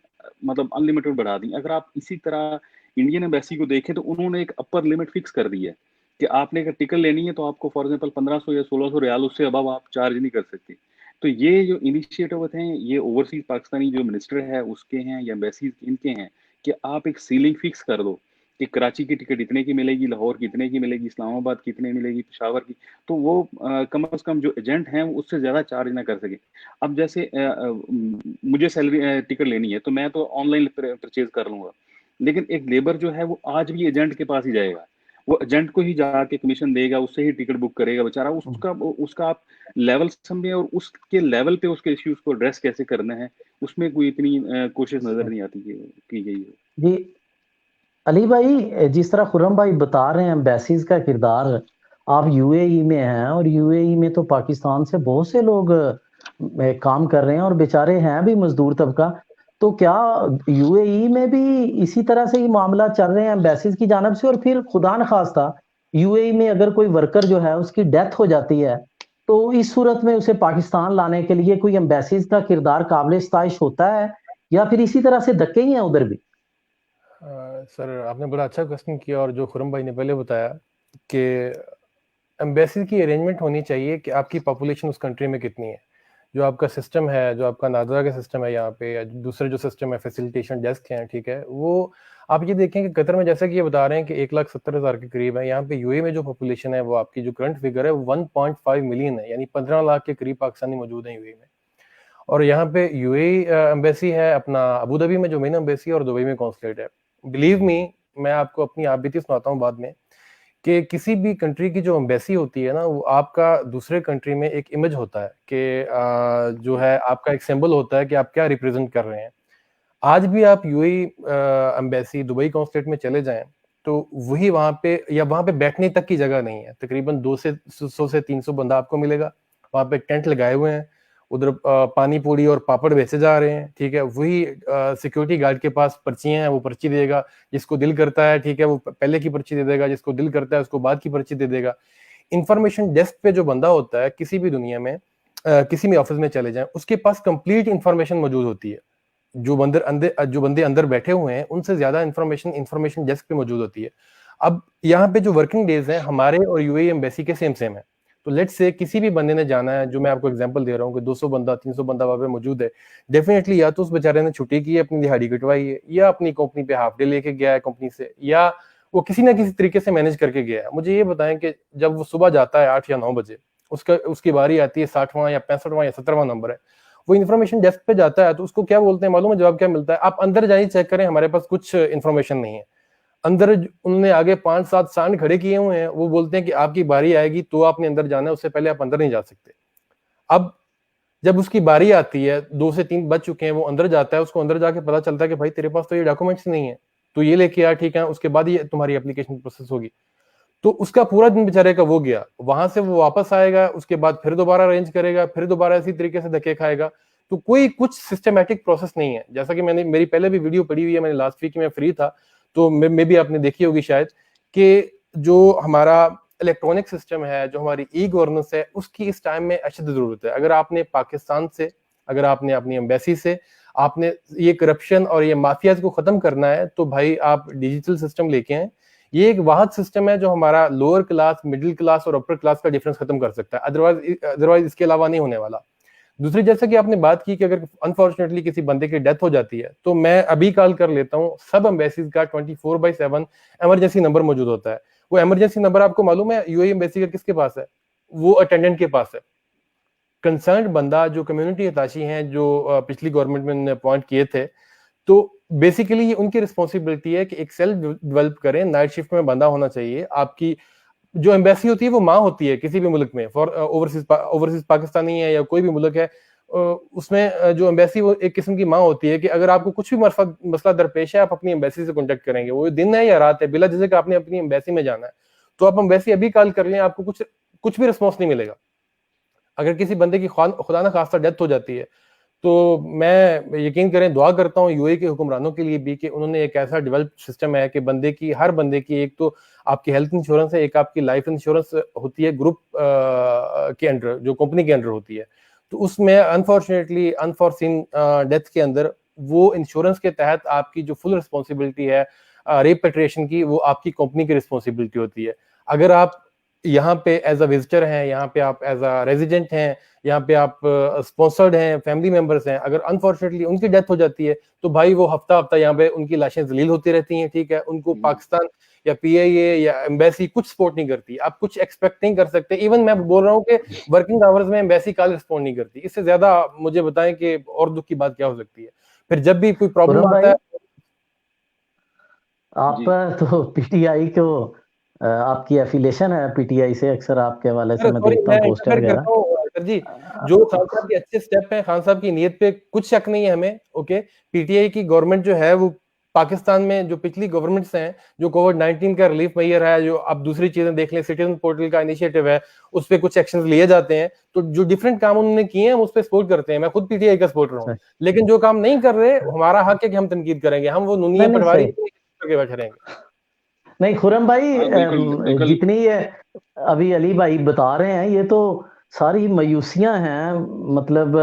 मतलब अनलिमिटेड बढ़ा दी। अगर आप इसी तरह इंडियन एम्बेसी को देखें, तो उन्होंने एक अपर लिमिट फ़िक्स कर दी है कि आपने अगर टिकट लेनी है, तो आपको फॉर एग्ज़ाम्पल 1500 या 1600 रियाल, उससे अबव आप चार्ज नहीं कर सकते। तो ये जो इनिशिएटिव हैं, ये ओवरसीज़ पाकिस्तानी जो मिनिस्टर है उसके हैं या एम्बेसीज़ इनके हैं, कि आप एक सीलिंग फ़िक्स कर दो कि कराची की टिकट इतने की मिलेगी, लाहौर की इतने की मिलेगी, इस्लामाबाद की इतने मिलेगी, पेशावर की। तो वो कम से कम जो एजेंट हैं, वो उससे ज़्यादा चार्ज ना कर सकें। अब जैसे मुझे सैलरी टिकट लेनी है, तो मैं तो ऑनलाइन परचेज़ कर लूँगा। लेकिन एक लेबर जो है, वो आज भी एजेंट के पास ही जाएगा। वो एजेंट को ही जाके कमीशन देगा, उससे ही टिकट बुक करेगा बेचारा। उसका उसका आप लेवल समझें, और उसके लेवल पे उसके इश्यूज़ को एड्रेस कैसे करना है, उसमें कोई इतनी कोशिश नज़र नहीं आती कि की गई है। जी, अली भाई, जिस तरह खुर्रम भाई बता रहे हैं एम्बेसीज का किरदार, आप यूएई में हैं और यूएई में तो पाकिस्तान से बहुत से लोग में काम कर रहे हैं और बेचारे हैं भी मजदूर तबका, तो क्या यूएई में भी इसी तरह से ही मामला चल रहे हैं एम्बेसीज की जानब से? और फिर खुदा न खास्ता यूएई में अगर कोई वर्कर जो है उसकी डेथ हो जाती है, तो इस सूरत में उसे पाकिस्तान लाने के लिए कोई एम्बेसीज का किरदार काबिल इस्ताइश होता है, या फिर इसी तरह से धक्के ही हैं उधर भी? सर आपने बड़ा अच्छा क्वेश्चन किया, और जो खुरम भाई ने पहले बताया कि एम्बेसी की अरेंजमेंट होनी चाहिए कि आपकी पॉपुलेशन उस कंट्री में कितनी है, जो आपका सिस्टम है, जो आपका नादरा का सिस्टम है यहाँ पे, या दूसरे जो सिस्टम है फैसिलिटेशन डेस्क हैं, ठीक है, वो आप ये देखें कि कतर में जैसा कि ये बता रहे हैं कि 1,70,000 के करीब है, यहाँ पे यूएई में जो पॉपुलेशन है वो आपकी जो करंट फिगर है 1.5 मिलियन है, यानी 15 लाख के करीब पाकिस्तानी मौजूद हैं यूएई में। और यहाँ पे यूएई एम्बेसी है अपना अबू धाबी में जो मेन एम्बेसी है, और दुबई में कॉन्सुलेट है। बिलीव मी, मैं आपको अपनी आप बीती सुनाता हूँ बाद में, कि किसी भी कंट्री की जो एम्बेसी होती है ना, वो आपका दूसरे कंट्री में एक इमेज होता है कि जो है आपका एक सिंबल होता है कि आप क्या रिप्रेजेंट कर रहे हैं। आज भी आप यूएई एम्बेसी दुबई कॉन्सुलेट में चले जाएं तो वही वहां पे, या वहां पे बैठने तक की जगह नहीं है, तकरीबन 200 से 300 बंदा आपको मिलेगा, वहां पे टेंट लगाए हुए हैं, उधर पानी पूरी और पापड़ बेचे जा रहे हैं, ठीक है, वही सिक्योरिटी गार्ड के पास पर्चियां हैं, वो पर्ची देगा, जिसको दिल करता है, ठीक है, वो पहले की पर्ची दे देगा, जिसको दिल करता है उसको बाद की पर्ची दे देगा। इंफॉर्मेशन डेस्क पे जो बंदा होता है किसी भी दुनिया में, किसी भी ऑफिस में चले जाएं, उसके पास कंप्लीट इंफॉर्मेशन मौजूद होती है। जो बंदे अंदर बैठे हुए हैं उनसे ज्यादा इंफॉर्मेशन डेस्क पे मौजूद होती है। अब यहाँ पे जो वर्किंग डेज हैं हमारे और यूएई एम्बेसी के सेम है, तो लेट्स से किसी भी बंदे ने जाना है, जो मैं आपको एग्जांपल दे रहा हूँ कि 200 बंदा 300 बंदा वहां पे मौजूद है, डेफिनेटली या तो उस बेचारे ने छुट्टी की है, अपनी दिहाड़ी कटवाई है, या अपनी कंपनी पे हाफ डे लेके गया है कंपनी से, या वो किसी ना किसी तरीके से मैनेज करके गया है। मुझे ये बताएं कि जब वो सुबह जाता है 8 या 9 बजे, उसकी बारी आती है 60वां या 65वां या 70वां नंबर है, वो इन्फॉर्मेशन डेस्क पे जाता है, तो उसको क्या बोलते हैं मालूम है? जवाब क्या मिलता है? आप अंदर जाइए, चेक करें, हमारे पास कुछ इन्फॉर्मेशन नहीं है। अंदर उन्होंने आगे 5-7 सांड खड़े किए हुए हैं, वो बोलते हैं कि आपकी बारी आएगी तो आपने अंदर जाना है, उससे पहले आप अंदर नहीं जा सकते। अब जब उसकी बारी आती है, 2 से 3 बज चुके हैं, वो अंदर जाता है, उसको अंदर जाके पता चलता है कि भाई तेरे पास तो ये डॉक्यूमेंट्स नहीं है, तो ये लेके आ, ठीक है, उसके बाद ये तुम्हारी एप्लीकेशन प्रोसेस होगी। तो उसका पूरा दिन बेचारे का वो गया, वहां से वो वापस आएगा, उसके बाद फिर दोबारा अरेंज करेगा, फिर दोबारा इसी तरीके से धक्के खाएगा। तो कोई कुछ सिस्टमैटिक प्रोसेस नहीं है। जैसा कि मैंने मेरी पहले भी वीडियो पड़ी हुई है, मैंने लास्ट वीक में फ्री था, तो मे भी आपने देखी होगी शायद, कि जो हमारा इलेक्ट्रॉनिक सिस्टम है, जो हमारी ई गवर्नेंस है, उसकी इस टाइम में अशद जरूरत है। अगर आपने पाकिस्तान से, अगर आपने अपनी एम्बेसी से आपने ये करप्शन और ये माफियाज को खत्म करना है, तो भाई आप डिजिटल सिस्टम लेके आए। ये एक वाहद सिस्टम है जो हमारा लोअर क्लास, मिडिल क्लास और अपर क्लास का डिफरेंस खत्म कर सकता है, अदरवाइज इसके अलावा नहीं होने वाला। दूसरी, जैसे कि आपने बात की कि अगर अनफॉर्चुनेटली किसी बंदे की डेथ हो जाती है, तो मैं अभी कॉल कर लेता हूँ, सब एम्बेसीज का 24/7 इमरजेंसी नंबर मौजूद होता है। वो इमरजेंसी नंबर आपको मालूम है यूएई एम्बेसी का किसके पास है? वो अटेंडेंट के पास है। कंसर्न बंदा जो कम्युनिटी अताशी हैं, जो पिछली गवर्नमेंट में अपॉइंट किए थे, तो बेसिकली ये उनकी रिस्पॉन्सिबिलिटी है कि एक सेल डेवलप करें, नाइट शिफ्ट में बंदा होना चाहिए। आपकी जो एम्बेसी होती है वो माँ होती है किसी भी मुल्क में, फॉर ओवरसीज पाकिस्तानी है या कोई भी मुल्क है, उसमें जो एम्बेसी वो एक किस्म की माँ होती है कि अगर आपको कुछ भी मसला दरपेश है, आप अपनी एम्बेसी से कॉन्टेक्ट करेंगे, वो दिन है या रात है, बिला झिझक आपने अपनी एम्बेसी में जाना है, तो आप एम्बेसी अभी कॉल कर लें, आपको कुछ भी रिस्पॉन्स नहीं मिलेगा। अगर किसी बंदे की खुदा ना खास्ता डेथ हो जाती है, तो मैं यकीन करें दुआ करता हूँ यूएई के हुक्मरानों के लिए भी कि उन्होंने एक ऐसा डेवलप सिस्टम है कि हर बंदे की, एक तो आपकी हेल्थ इंश्योरेंस है, एक आपकी लाइफ इंश्योरेंस होती है ग्रुप के अंडर, जो कंपनी के अंडर होती है, तो उसमें अनफॉर्चुनेटली अनफॉर्सीन डेथ के अंदर वो इंश्योरेंस के तहत आपकी जो फुल रिस्पॉन्सिबिलिटी है रिपेट्रिएशन की, वो आपकी कंपनी की रिस्पॉन्सिबिलिटी होती है। अगर आप यहाँ पे एज अ विजिटर हैं, यहाँ पे आप एज अ रेजिडेंट हैं, यहाँ पे आप स्पॉन्सर्ड हैं, फैमिली मेंबर्स हैं, अगर अनफॉर्चुनेटली उनकी डेथ हो जाती है, तो भाई वो हफ्ता यहाँ पे उनकी लाशें जलील होती रहती हैं, ठीक है, उनको पाकिस्तान या पीआईए या एम्बेसी कुछ सपोर्ट नहीं करती, आप कुछ एक्सपेक्ट नहीं कर सकते। इवन मैं बोल रहा हूँ कि वर्किंग आवर्स में एम्बेसी कॉल रिस्पॉन्ड नहीं करती, इससे ज्यादा मुझे बताएं कि और दुख की बात क्या हो सकती है। फिर जब भी कोई प्रॉब्लम आता है, आप तो पीटीआई को आपकी एफिलिएशन है पीटीआई से, अक्सर आपके हवाले से मैं देखता हूँ पोस्टर वगैरह। सर जी, जो खान साहब के अच्छे स्टेप हैं, खान साहब की नीयत पे कुछ शक नहीं है हमें, ओके। पीटीआई की गवर्नमेंट जो है वो पाकिस्तान में जो पिछली गवर्नमेंट्स हैं, जो कोविड-19 का रिलीफ मेजर है, जो अब दूसरी चीजें देख लें, सिटीजन पोर्टल का इनिशिएटिव है, उस पे कुछ एक्शंस लिए जाते हैं, तो जो डिफरेंट काम उन्होंने किए हैं हम उस पे सपोर्ट करते हैं। मैं खुद पीटीआई का सपोर्टर हूँ, लेकिन जो काम नहीं कर रहे हमारा हक है कि हम तनकीद करेंगे। हम वो नुनिया नहीं पटवारी सही करके बैठे रहेंगे। नहीं खुरम भाई, हाँ बिल्कुल बिल्कुल। जितनी ये अभी अली भाई बता रहे हैं ये तो सारी मायूसियां हैं। मतलब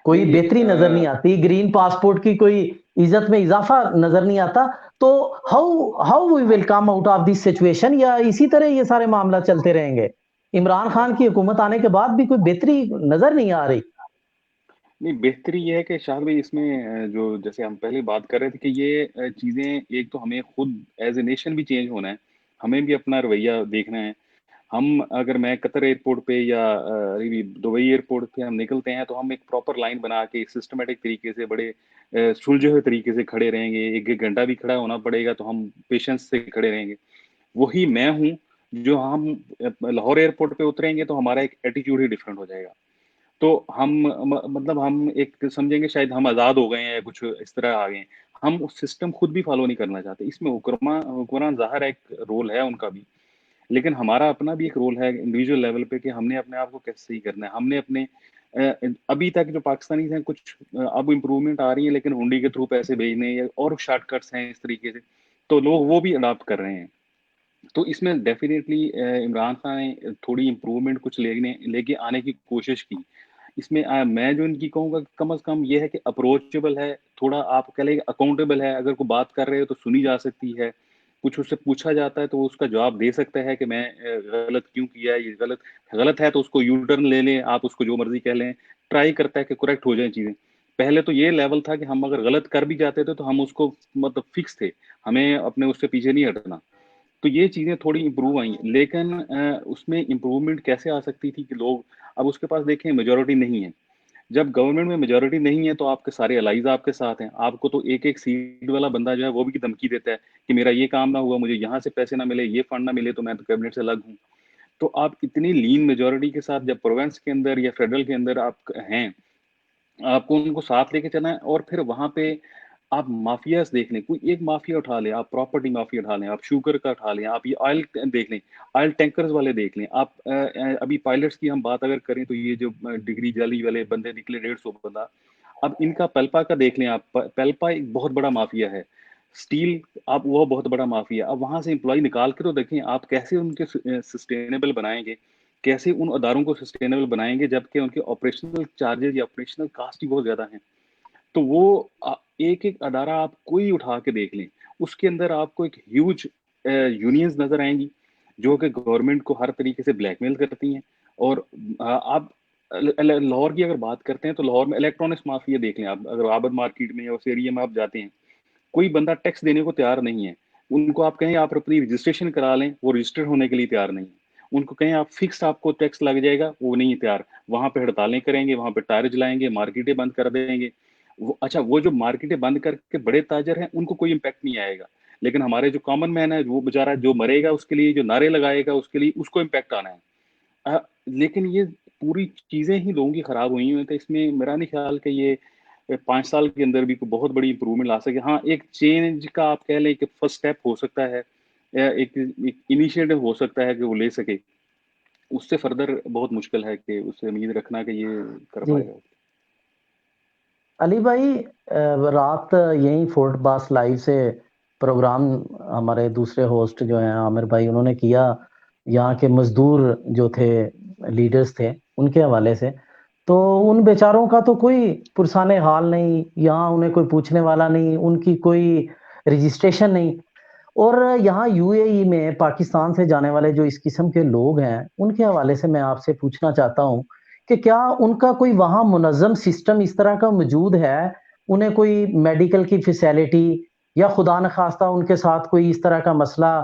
कोई नहीं बेहतरी नजर नहीं आती, ग्रीन पासपोर्ट की कोई इज्जत में इजाफा नजर नहीं आता। तो how how we will come out of this situation, या इसी तरह ये सारे मामला चलते रहेंगे? इमरान खान की हुकूमत आने के बाद भी कोई बेहतरी नजर नहीं आ रही। नहीं, बेहतरी ये है कि शायद भाई इसमें जो जैसे हम पहले बात कर रहे थे कि ये चीज़ें एक तो हमें खुद एज़ ए नेशन भी चेंज होना है, हमें भी अपना रवैया देखना है। हम अगर मैं कतर एयरपोर्ट पे या दुबई एयरपोर्ट पे हम निकलते हैं तो हम एक प्रॉपर लाइन बना के सिस्टमैटिक तरीके से बड़े सुलझे हुए तरीके से खड़े रहेंगे। 1-1 घंटा भी खड़ा होना पड़ेगा तो हम पेशेंस से खड़े रहेंगे। वही मैं हूँ, जो हम लाहौर एयरपोर्ट पे उतरेंगे तो हमारा एक एटीट्यूड ही डिफरेंट हो जाएगा। तो हम मतलब हम एक समझेंगे शायद हम आज़ाद हो गए हैं या कुछ इस तरह आ गए हैं। हम उस सिस्टम खुद भी फ़ॉलो नहीं करना चाहते। इसमें हुक्मरान ज़ाहिर है एक रोल है उनका भी। लेकिन हमारा अपना भी एक रोल है इंडिविजुअल लेवल पे कि हमने अपने आप को कैसे सही करना है। हमने अपने अभी तक जो पाकिस्तानीज़ हैं कुछ अब इम्प्रूवमेंट आ रही है लेकिन हुंडी के थ्रू पैसे भेजने या और शॉर्टकट्स हैं इस तरीके से, तो लोग वो भी अडॉप्ट कर रहे हैं। तो इसमें डेफ़िनेटली इमरान खान ने थोड़ी इम्प्रूवमेंट कुछ लेके आने की कोशिश की। इसमें मैं जो इनकी कहूँगा कि कम से कम ये है कि अप्रोचेबल है, थोड़ा आप कह लें अकाउंटेबल है, अगर कोई बात कर रहे हो तो सुनी जा सकती है। कुछ उससे पूछा जाता है तो वो उसका जवाब दे सकता है कि मैं गलत क्यों किया है, ये गलत गलत है तो उसको यू टर्न ले लें, आप उसको जो मर्ज़ी कह लें। ट्राई करता है कि करेक्ट हो जाएँ चीज़ें। पहले तो ये लेवल था कि हम अगर गलत कर भी जाते थे तो हम उसको मतलब फिक्स थे, हमें अपने उससे पीछे नहीं हटना। तो ये चीज़ें थोड़ी इम्प्रूव आई हैं, लेकिन उसमें इम्प्रूवमेंट कैसे आ सकती थी कि लोग अब उसके पास देखें मेजॉरिटी नहीं है। जब गवर्नमेंट में मेजॉरिटी नहीं है तो आपके सारे अलाइज़ आपके साथ हैं। आपको तो एक-एक सीट वाला बंदा जो है वो भी धमकी देता है कि मेरा ये काम ना हुआ, मुझे यहाँ से पैसे ना मिले, ये फंड ना मिले तो मैं तो कैबिनेट से अलग हूँ। तो आप इतनी लीन मेजॉरिटी के साथ जब प्रोविंस के अंदर या फेडरल के अंदर आप हैं, आपको उनको साथ लेके चलना है और फिर वहाँ पे आप माफियाज़ देख लें, कोई एक माफिया उठा लें, आप प्रॉपर्टी माफिया उठा लें, आप शुगर का उठा लें, आप ये ऑयल देख लें, ऑयल टैंकर्स वाले देख लें, आप अभी पायलट्स की हम बात अगर करें तो ये जो डिग्री जाली वाले बंदे निकले 150 बंदा, अब इनका पेल्पा का देख लें आप, पेल्पा एक बहुत बड़ा माफिया है। स्टील आप वो बहुत बड़ा माफिया, अब वहाँ से एम्प्लॉयी निकाल के तो देखें आप कैसे उनके सस्टेनेबल बनाएँगे, कैसे उन अदारों को सस्टेनेबल बनाएँगे जबकि उनके ऑपरेशनल चार्जेज़ या ऑपरेशनल कॉस्ट ही बहुत ज़्यादा हैं। तो वो एक-एक अदारा आप कोई उठा के देख लें, उसके अंदर आपको एक ह्यूज यूनियंस नज़र आएँगी, जो कि गवर्नमेंट को हर तरीके से ब्लैकमेल करती हैं और आप लाहौर की अगर बात करते हैं, तो लाहौर में इलेक्ट्रॉनिक्स माफिया देख लें आप, अगर आबद मार्केट में या उस एरिया में आप जाते हैं, कोई बंदा टैक्स देने को तैयार नहीं है। उनको आप कहें आप अपनी रजिस्ट्रेशन करा लें, वो रजिस्टर्ड होने के लिए तैयार नहीं है। उनको कहें आप फिक्स आपको टैक्स लग जाएगा, वो नहीं है तैयार। वहाँ पे हड़तालें करेंगे, वहाँ पे टायर जलाएँगे, मार्केटें बंद कर देंगे। वो जो मार्केटें बंद करके बड़े ताजर हैं, उनको कोई इम्पैक्ट नहीं आएगा। लेकिन हमारे जो कॉमन मैन है, वो बेचारा जो मरेगा उसके लिए, जो नारे लगाएगा उसके लिए, उसको इम्पैक्ट आना है। लेकिन ये पूरी चीज़ें ही लोगों की खराब हुई हैं, तो इसमें मेरा नहीं ख्याल कि ये 5 साल के अंदर भी कोई बहुत बड़ी इम्प्रूवमेंट ला सके। हाँ, एक चेंज का आप कह लें कि फर्स्ट स्टेप हो सकता है या एक एक इनिशिएटिव हो सकता है कि वो ले सके। उससे फर्दर बहुत मुश्किल है कि उससे उम्मीद रखना कि ये कर जी पाएगा। अली भाई, रात यहीं फोर्ट बास लाइव से प्रोग्राम हमारे दूसरे होस्ट जो हैं आमिर भाई, उन्होंने किया यहाँ के मजदूर जो थे, लीडर्स थे, उनके हवाले से। तो उन बेचारों का तो कोई पुरसाने हाल नहीं, यहाँ उन्हें कोई पूछने वाला नहीं, उनकी कोई रजिस्ट्रेशन नहीं। और यहाँ यूएई में पाकिस्तान से जाने वाले जो इस किस्म के लोग हैं, उनके हवाले से मैं आपसे पूछना चाहता हूँ कि क्या उनका कोई वहाँ मुनज़्ज़म सिस्टम इस तरह का मौजूद है? उन्हें कोई मेडिकल की फैसिलिटी, या खुदा न खास्ता उनके साथ कोई इस तरह का मसला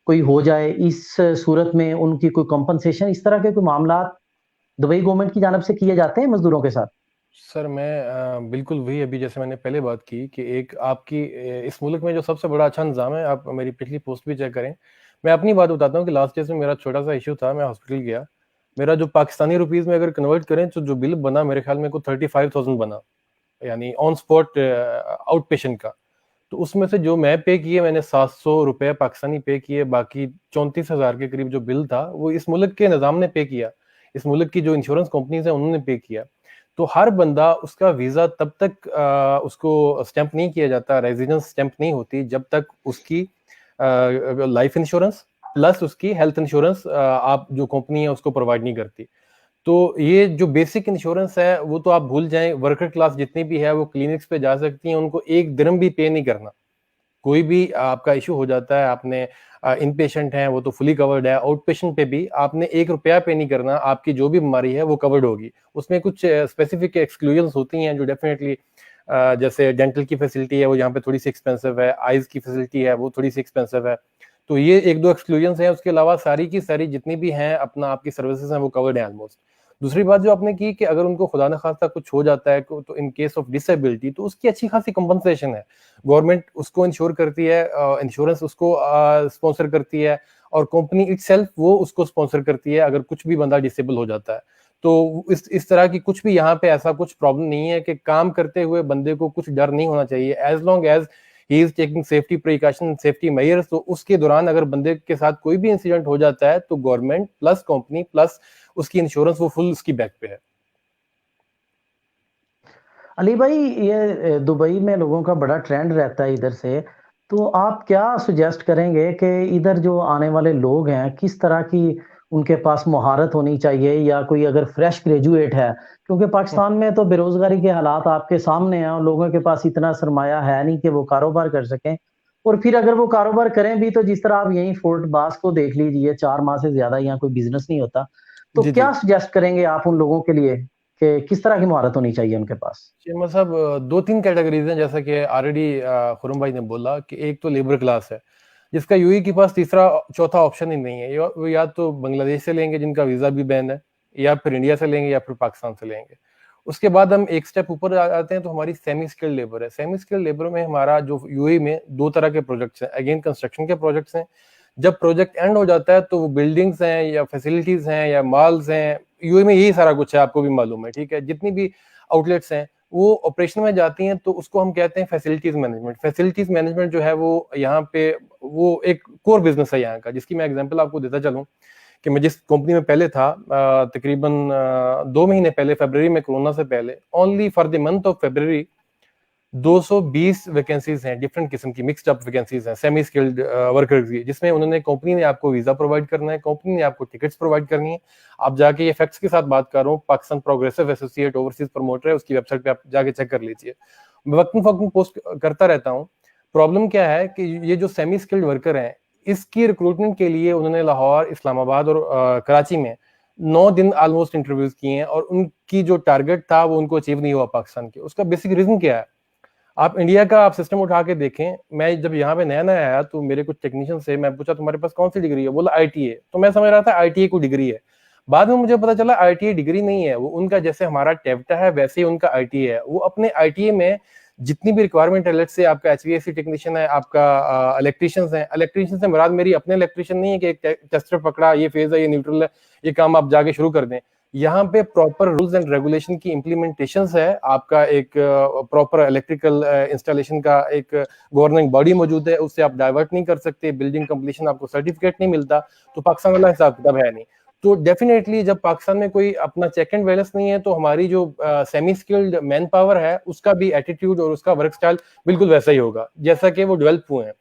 कोई हो जाए, इस सूरत में उनकी कोई कंपनसेशन, इस तरह के कोई मामलात दुबई गवर्नमेंट की जानब से किए जाते हैं मज़दूरों के साथ? सर मैं बिल्कुल वही अभी जैसे मैंने पहले बात की कि एक आपकी इस मुल्क में जो सबसे बड़ा अच्छा निज़ाम है, आप मेरी पिछली पोस्ट भी चेक करें। मैं अपनी बात बताता हूँ कि लास्ट ईयर में मेरा छोटा-सा इश्यू था, मैं हॉस्पिटल गया। मेरा जो पाकिस्तानी रुपीज़ में अगर कन्वर्ट करें तो जो बिल बना मेरे ख्याल में को 35,000 बना, यानी ऑन स्पॉट आउट पेशेंट का। तो उसमें से जो मैं पे किए, मैंने 700 रुपए पाकिस्तानी पे किए, बाकी 34,000 के करीब जो बिल था वो इस मुल्क के निज़ाम ने पे किया, इस मुल्क की जो इंश्योरेंस कंपनीज है उन्होंने पे किया। तो हर बंदा, उसका वीजा तब तक उसको स्टैंप नहीं किया जाता, रेजिडेंस स्टैंप नहीं होती जब तक उसकी लाइफ इंश्योरेंस प्लस उसकी हेल्थ इंश्योरेंस आप जो कंपनी है उसको प्रोवाइड नहीं करती। तो ये जो बेसिक इंश्योरेंस है वो तो आप भूल जाएं, वर्कर क्लास जितनी भी है वो क्लिनिक्स पे जा सकती हैं, उनको एक दिरहम भी पे नहीं करना। कोई भी आपका इशू हो जाता है, आपने इन पेशेंट है वो तो फुली कवर्ड है, आउट पेशेंट पे भी आपने 1 रुपया पे नहीं करना, आपकी जो भी बीमारी है वो कवर्ड होगी। उसमें कुछ स्पेसिफिक एक्सक्लूजन होती हैं जो डेफिनेटली, जैसे डेंटल की फैसिलिटी है वो यहाँ पे थोड़ी सी एक्सपेंसिव है, आइज की फैसिलिटी है वो थोड़ी सी एक्सपेंसिव है। तो ये एक दो एक्सक्लूजन हैं, उसके अलावा सारी की सारी जितनी भी हैं अपना आपकी सर्विसेज हैं वो कवर्ड है ऑलमोस्ट। दूसरी बात जो आपने की कि अगर उनको खुदा न खास्ता कुछ हो जाता है तो इन केस ऑफ डिसेबिलिटी तो उसकी अच्छी खासी कंपनसेशन है, गवर्नमेंट उसको इंश्योर करती है, इंश्योरेंस उसको स्पॉन्सर करती है, और कंपनी इटसेल्फ वो उसको स्पॉन्सर करती है अगर कुछ भी बंदा डिसेबल हो जाता है। तो इस तरह की कुछ भी यहाँ पे ऐसा कुछ प्रॉब्लम नहीं है कि काम करते हुए बंदे को कुछ डर नहीं होना चाहिए, as long as he is taking safety precaution, safety measures. तो उसके दौरान अगर बंदे के साथ कोई भी इंसिडेंट हो जाता है तो गवर्नमेंट प्लस कंपनी प्लस उसकी इंश्योरेंस वो फुल उसकी बैक पे है। अली भाई, ये दुबई में लोगों का बड़ा ट्रेंड रहता है इधर से, तो आप क्या सुजेस्ट करेंगे कि इधर जो आने वाले लोग हैं किस तरह की उनके पास महारत होनी चाहिए, या कोई अगर फ्रेश ग्रेजुएट है, क्योंकि पाकिस्तान में तो बेरोजगारी के हालात आपके सामने हैं और लोगों के पास इतना सरमाया है नहीं कि वो कारोबार कर सकें, और फिर अगर वो कारोबार करें भी तो जिस तरह आप यहीं फोर्ट बास को देख लीजिए, 4 माह से ज्यादा यहाँ कोई बिजनेस नहीं होता। तो जी जी क्या सुजेस्ट करेंगे आप उन लोगों के लिए कि किस तरह की महारत होनी चाहिए उनके पास? शेमा साहब, दो तीन कैटेगरीज हैं, जैसा कि ऑलरेडी खुरम भाई ने बोला कि एक तो लेबर क्लास है जिसका यूएई के पास तीसरा चौथा ऑप्शन ही नहीं है, वो या तो बांग्लादेश से लेंगे जिनका वीजा भी बैन है, या फिर इंडिया से लेंगे, या फिर पाकिस्तान से लेंगे। उसके बाद हम एक स्टेप ऊपर आते हैं तो हमारी सेमी स्किल्ड लेबर है। सेमी स्किल्ड लेबर में हमारा जो यूएई में दो तरह के प्रोजेक्ट्स हैं, अगेन कंस्ट्रक्शन के प्रोजेक्ट्स हैं। जब प्रोजेक्ट एंड हो जाता है तो वो बिल्डिंग्स हैं या फैसिलिटीज हैं या मॉल्स हैं, यूएई में यही सारा कुछ है, आपको भी मालूम है, ठीक है। जितनी भी आउटलेट्स हैं वो ऑपरेशन में जाती हैं तो उसको हम कहते हैं फैसिलिटीज मैनेजमेंट। फैसिलिटीज मैनेजमेंट जो है वो यहाँ पे वो एक कोर बिजनेस है यहाँ का, जिसकी मैं एग्जांपल आपको देता चलूँ कि मैं जिस कंपनी में पहले था, तकरीबन 2 महीने पहले, फरवरी में, कोरोना से पहले, only for the month of February 220 vacancies हैं, डिफरेंट किस्म की मिक्स्ड अप वैकेंसीज हैं सेमी स्किल्ड वर्कर्स की, जिसमें उन्होंने, कंपनी ने आपको वीजा प्रोवाइड करना है, कंपनी ने आपको टिकट्स प्रोवाइड करनी है। आप जाके, ये फैक्ट्स के साथ बात कर रहा हूँ, Pakistan progressive associate overseas promoter है, उसकी वेबसाइट पे आप जाके चेक कर लीजिए। मैं वक्तन फक्तन पोस्ट करता रहता हूँ। प्रॉब्लम क्या है कि ये जो सेमी स्किल्ड वर्कर हैं, इसकी रिक्रूटमेंट के लिए उन्होंने लाहौर, इस्लामाबाद और कराची में 9 दिन ऑलमोस्ट इंटरव्यूज किए हैं, और उनकी जो टारगेट था वो उनको अचीव नहीं हुआ पाकिस्तान के। उसका बेसिक रीजन क्या है? आप इंडिया का आप सिस्टम उठा के देखें। मैं जब यहाँ पे नया नया आया तो मेरे कुछ टेक्नीशियन से मैं पूछा तुम्हारे पास कौन सी डिग्री है, बोला आईटीए। तो मैं समझ रहा था आईटीए को डिग्री है, बाद में मुझे पता चला आईटीए डिग्री नहीं है, वो उनका जैसे हमारा टेप्टा है वैसे ही उनका आईटीए है। वो अपने आईटीए में जितनी भी रिक्वायरमेंट है, लेट्स से आपका एचवीएसी टेक्नीशियन है, आपका इलेक्ट्रीशियंस है, इलेक्ट्रीशियन से मुराद मेरी अपने इलेक्ट्रीशियन नहीं है कि एक टेस्टर पकड़ा, ये फेज है, ये न्यूट्रल है, ये काम आप जाके शुरू कर दें। यहाँ पे प्रॉपर रूल्स एंड रेगुलेशन की इम्प्लीमेंटेशन है, आपका एक प्रॉपर इलेक्ट्रिकल इंस्टॉलेशन का एक गवर्निंग बॉडी मौजूद है, उससे आप डाइवर्ट नहीं कर सकते, बिल्डिंग कंप्लीशन आपको सर्टिफिकेट नहीं मिलता। तो पाकिस्तान वाला हिसाब किताब है नहीं। तो डेफिनेटली जब पाकिस्तान में कोई अपना चेक एंड बैलेंस नहीं है तो हमारी जो सेमी स्किल्ड मैन पावर है उसका भी एटीट्यूड और उसका वर्क स्टाइल बिल्कुल वैसा ही होगा जैसा कि वो डेवलप हुए हैं।